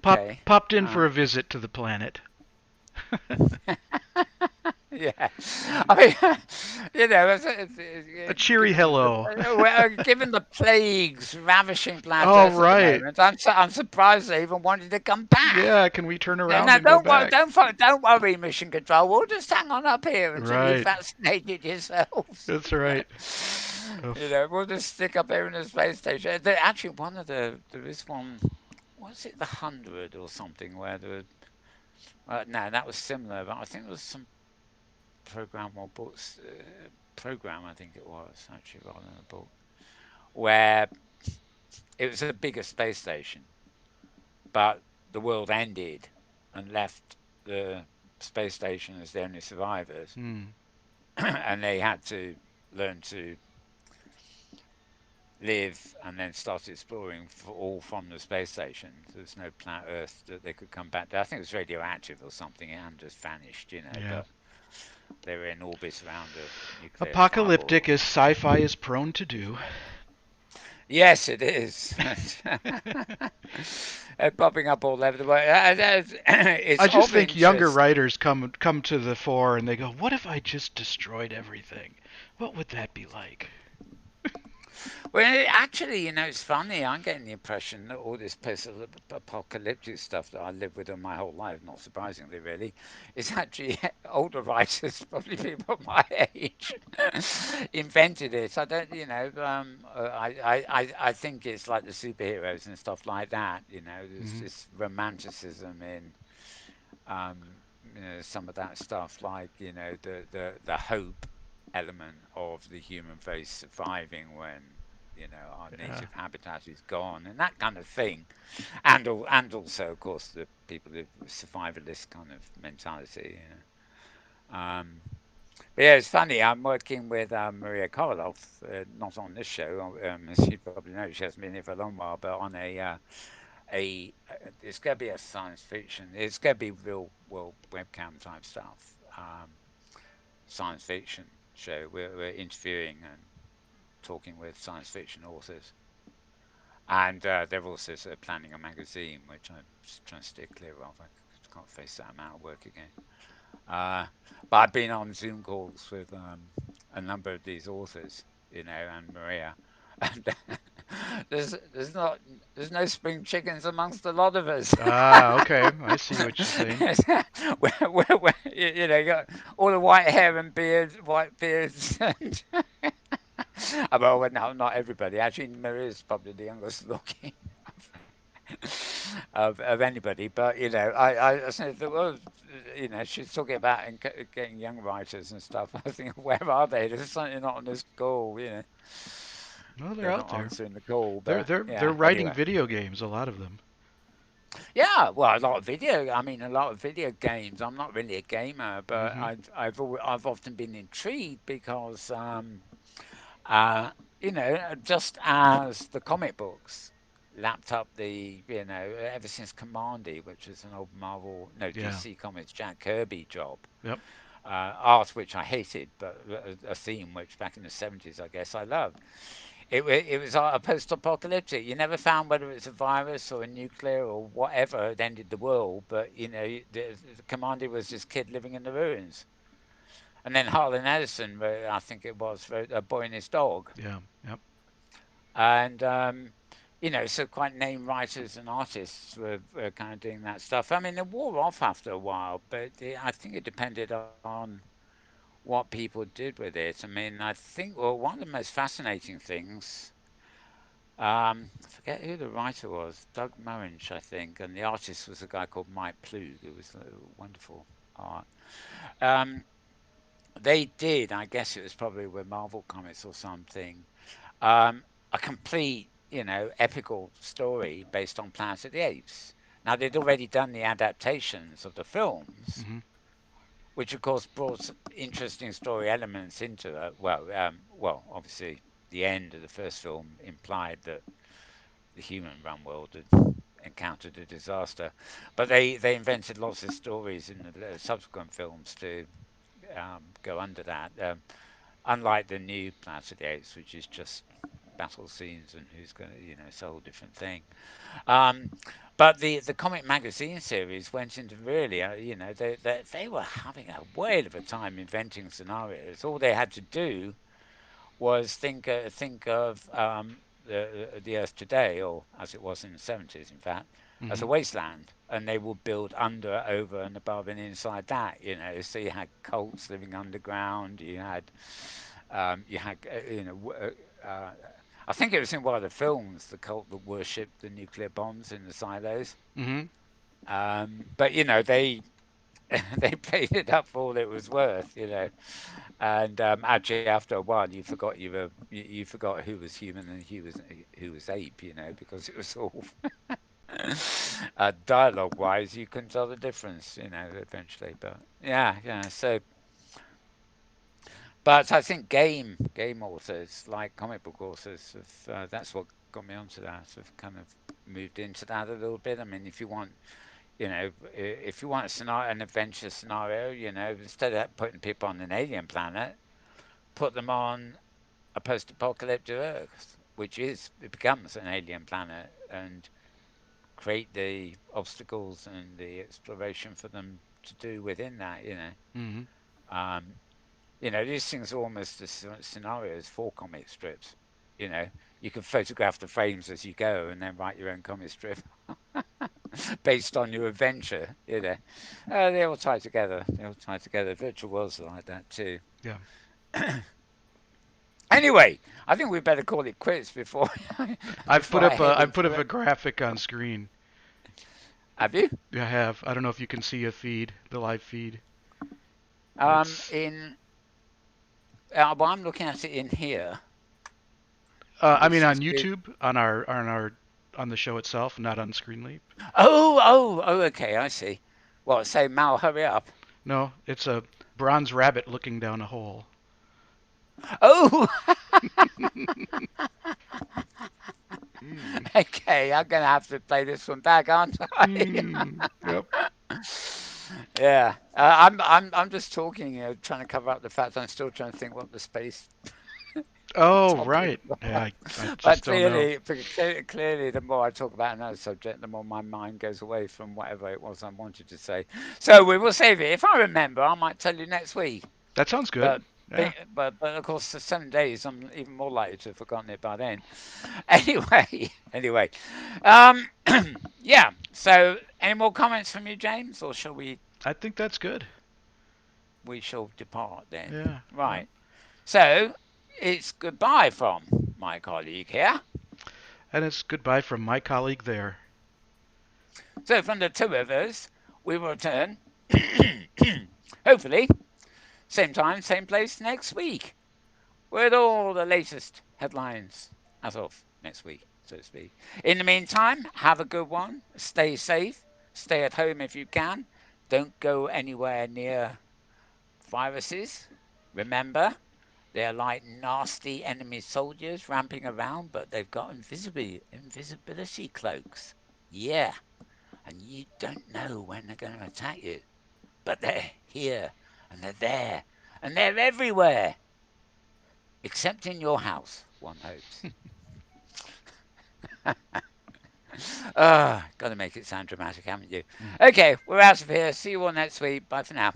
Popped Okay. popped in for Um, a visit to the planet. yeah. I mean, A cheery given hello. given the plagues ravishing planet All Earth at the right. moment, I'm surprised they even wanted to come back. Yeah, can we turn around Now, and go don't worry, back? don't worry, Mission Control. We'll just hang on up here until you've Right. vaccinated yourselves. That's right. We'll just stick up here in the space station. Actually, there is one. Was it the 100 or something where no, that was similar, but I think there was some program or books program. I think it was actually rather than a book where it was a bigger space station, but the world ended and left the space station as the only survivors, Hmm. and they had to learn to live and then start exploring all from the space station. There's no planet Earth that they could come back to. I think it was radioactive or something. It hadn't just vanished, Yeah. but they were in orbit around a nuclear fireball or Apocalyptic as something. sci-fi is prone to do. Yes, it is. Popping up all over the world. It's I just of think younger interest. writers come to the fore and they go, "What if I just destroyed everything? What would that be like?" Well, actually, it's funny. I'm getting the impression that all this post-apocalyptic stuff that I lived with all my whole life, not surprisingly, really, is actually older writers, probably people my age, invented it. I don't, I think it's like the superheroes and stuff like that. There's Hmm. this romanticism in some of that stuff, like the hope element of the human race surviving when our Yeah. native habitat is gone and that kind of thing, and also of course the people with survivalist kind of mentality. But yeah, it's funny. I'm working with Maria Korolev, not on this show. As you probably know, she hasn't been here for a long while, but on it's going to be a science fiction. It's going to be real world webcam type stuff. Science fiction show. We're interviewing and talking with science fiction authors, and they're also sort of planning a magazine, which I'm just trying to steer clear of. I can't face that amount of work again. Uh, but I've been on Zoom calls with a number of these authors, and Maria, and there's not there's no spring chickens amongst a lot of us. Ah, okay. I see what you're saying. You got all the white hair and beards, white beards, and well, no, not everybody. Actually, Maria's probably the youngest looking of anybody. But I said that was, she's talking about getting young writers and stuff. I think, where are they? They're certainly not on this call. Well, they're They're out not there. answering the call. They're But they're they're yeah, writing anyway. video games, a lot of them. Yeah, well, a lot of video. I mean, a lot of video games. I'm not really a gamer, but Hmm. I've often been intrigued because uh, just as the comic books lapped up ever since Commandy, which was an old Marvel, no Yeah. DC Comics Jack Kirby job, Yep. art which I hated, but a theme which back in the 70s I guess I loved. It was a post-apocalyptic. You never found whether it's a virus or a nuclear or whatever had ended the world, but the Commander was this kid living in the ruins. And then Harlan Ellison, I think it was, wrote A Boy and His Dog. Yeah. Yep. And so quite name writers and artists were kind of doing that stuff. I mean, it wore off after a while, but I think it depended on what people did with it. I mean, I think, well, one of the most fascinating things, I forget who the writer was, Doug Moench, I think, and the artist was a guy called Mike Plug, who was wonderful art. Um, they did, I guess it was probably with Marvel Comics or something, a complete, epical story based on Planet of the Apes. Now, they'd already done the adaptations of the films, Hmm. which of course brought interesting story elements into it. Well, obviously, the end of the first film implied that the human-run world had encountered a disaster, but they invented lots of stories in the subsequent films to go under that. Unlike the new Planet of the Apes, which is just battle scenes and who's going to, it's a whole different thing. Um, but the comic magazine series went into really, they were having a whale of a time inventing scenarios. All they had to do was think of the Earth today, or as it was in the 70s, in fact, as Hmm. a wasteland, and they would build under, over, and above and inside that. So you had cults living underground. You had I think it was in one of the films, the cult that worshipped the nuclear bombs in the silos. Hmm. But they played it up for all it was worth, and actually after a while you forgot who was human and who was ape, because it was all dialogue wise you couldn't tell the difference, eventually. But yeah, yeah. So, but I think game authors like comic book authors have that's what got me onto that. Have kind of moved into that a little bit. I mean, if you want an adventure scenario, instead of putting people on an alien planet, put them on a post-apocalyptic Earth, which it becomes an alien planet, and create the obstacles and the exploration for them to do within that. Hmm. Um, these things are almost the scenarios for comic strips. You know, you can photograph the frames as you go, and then write your own comic strip based on your adventure. They all tie together. They all tie together. Virtual worlds are like that too. Yeah. Anyway, I think we better call it quits before before I head I've into put up it. a graphic on screen. Have you? I have. I don't know if you can see a feed, the live feed. It's In well, I'm looking at it in here, I mean which on is YouTube on the show itself, not on Screenleap. oh, okay, I see. Well, say Mal, hurry up. No, it's a bronze rabbit looking down a hole. Oh, Mm. okay, I'm gonna have to play this one back, aren't I? Mm. Yep. Yeah, I'm just talking, trying to cover up the fact I'm still trying to think what the space Oh, topic right. Yeah, was. I But just don't know. clearly, the more I talk about another subject, the more my mind goes away from whatever it was I wanted to say. So we will save it. If I remember, I might tell you next week. That sounds good. But Yeah. but of course, for 7 days, I'm even more likely to have forgotten it by then. Anyway, um, yeah. So, any more comments from you, James, or shall I think that's good. we shall depart then? Yeah. Yeah. Right. So, it's goodbye from my colleague here. And it's goodbye from my colleague there. So, from the two of us, we will return, hopefully, same time, same place next week, with all the latest headlines as of next week, so to speak. In the meantime, have a good one. Stay safe. Stay at home if you can. Don't go anywhere near viruses. Remember, they're like nasty enemy soldiers ramping around, but they've got invisibility cloaks. Yeah, and you don't know when they're going to attack you, but they're here and they're there and they're everywhere, except in your house, one hopes. Got to make it sound dramatic, haven't you? Mm. Okay, we're out of here. See you all next week. Bye for now.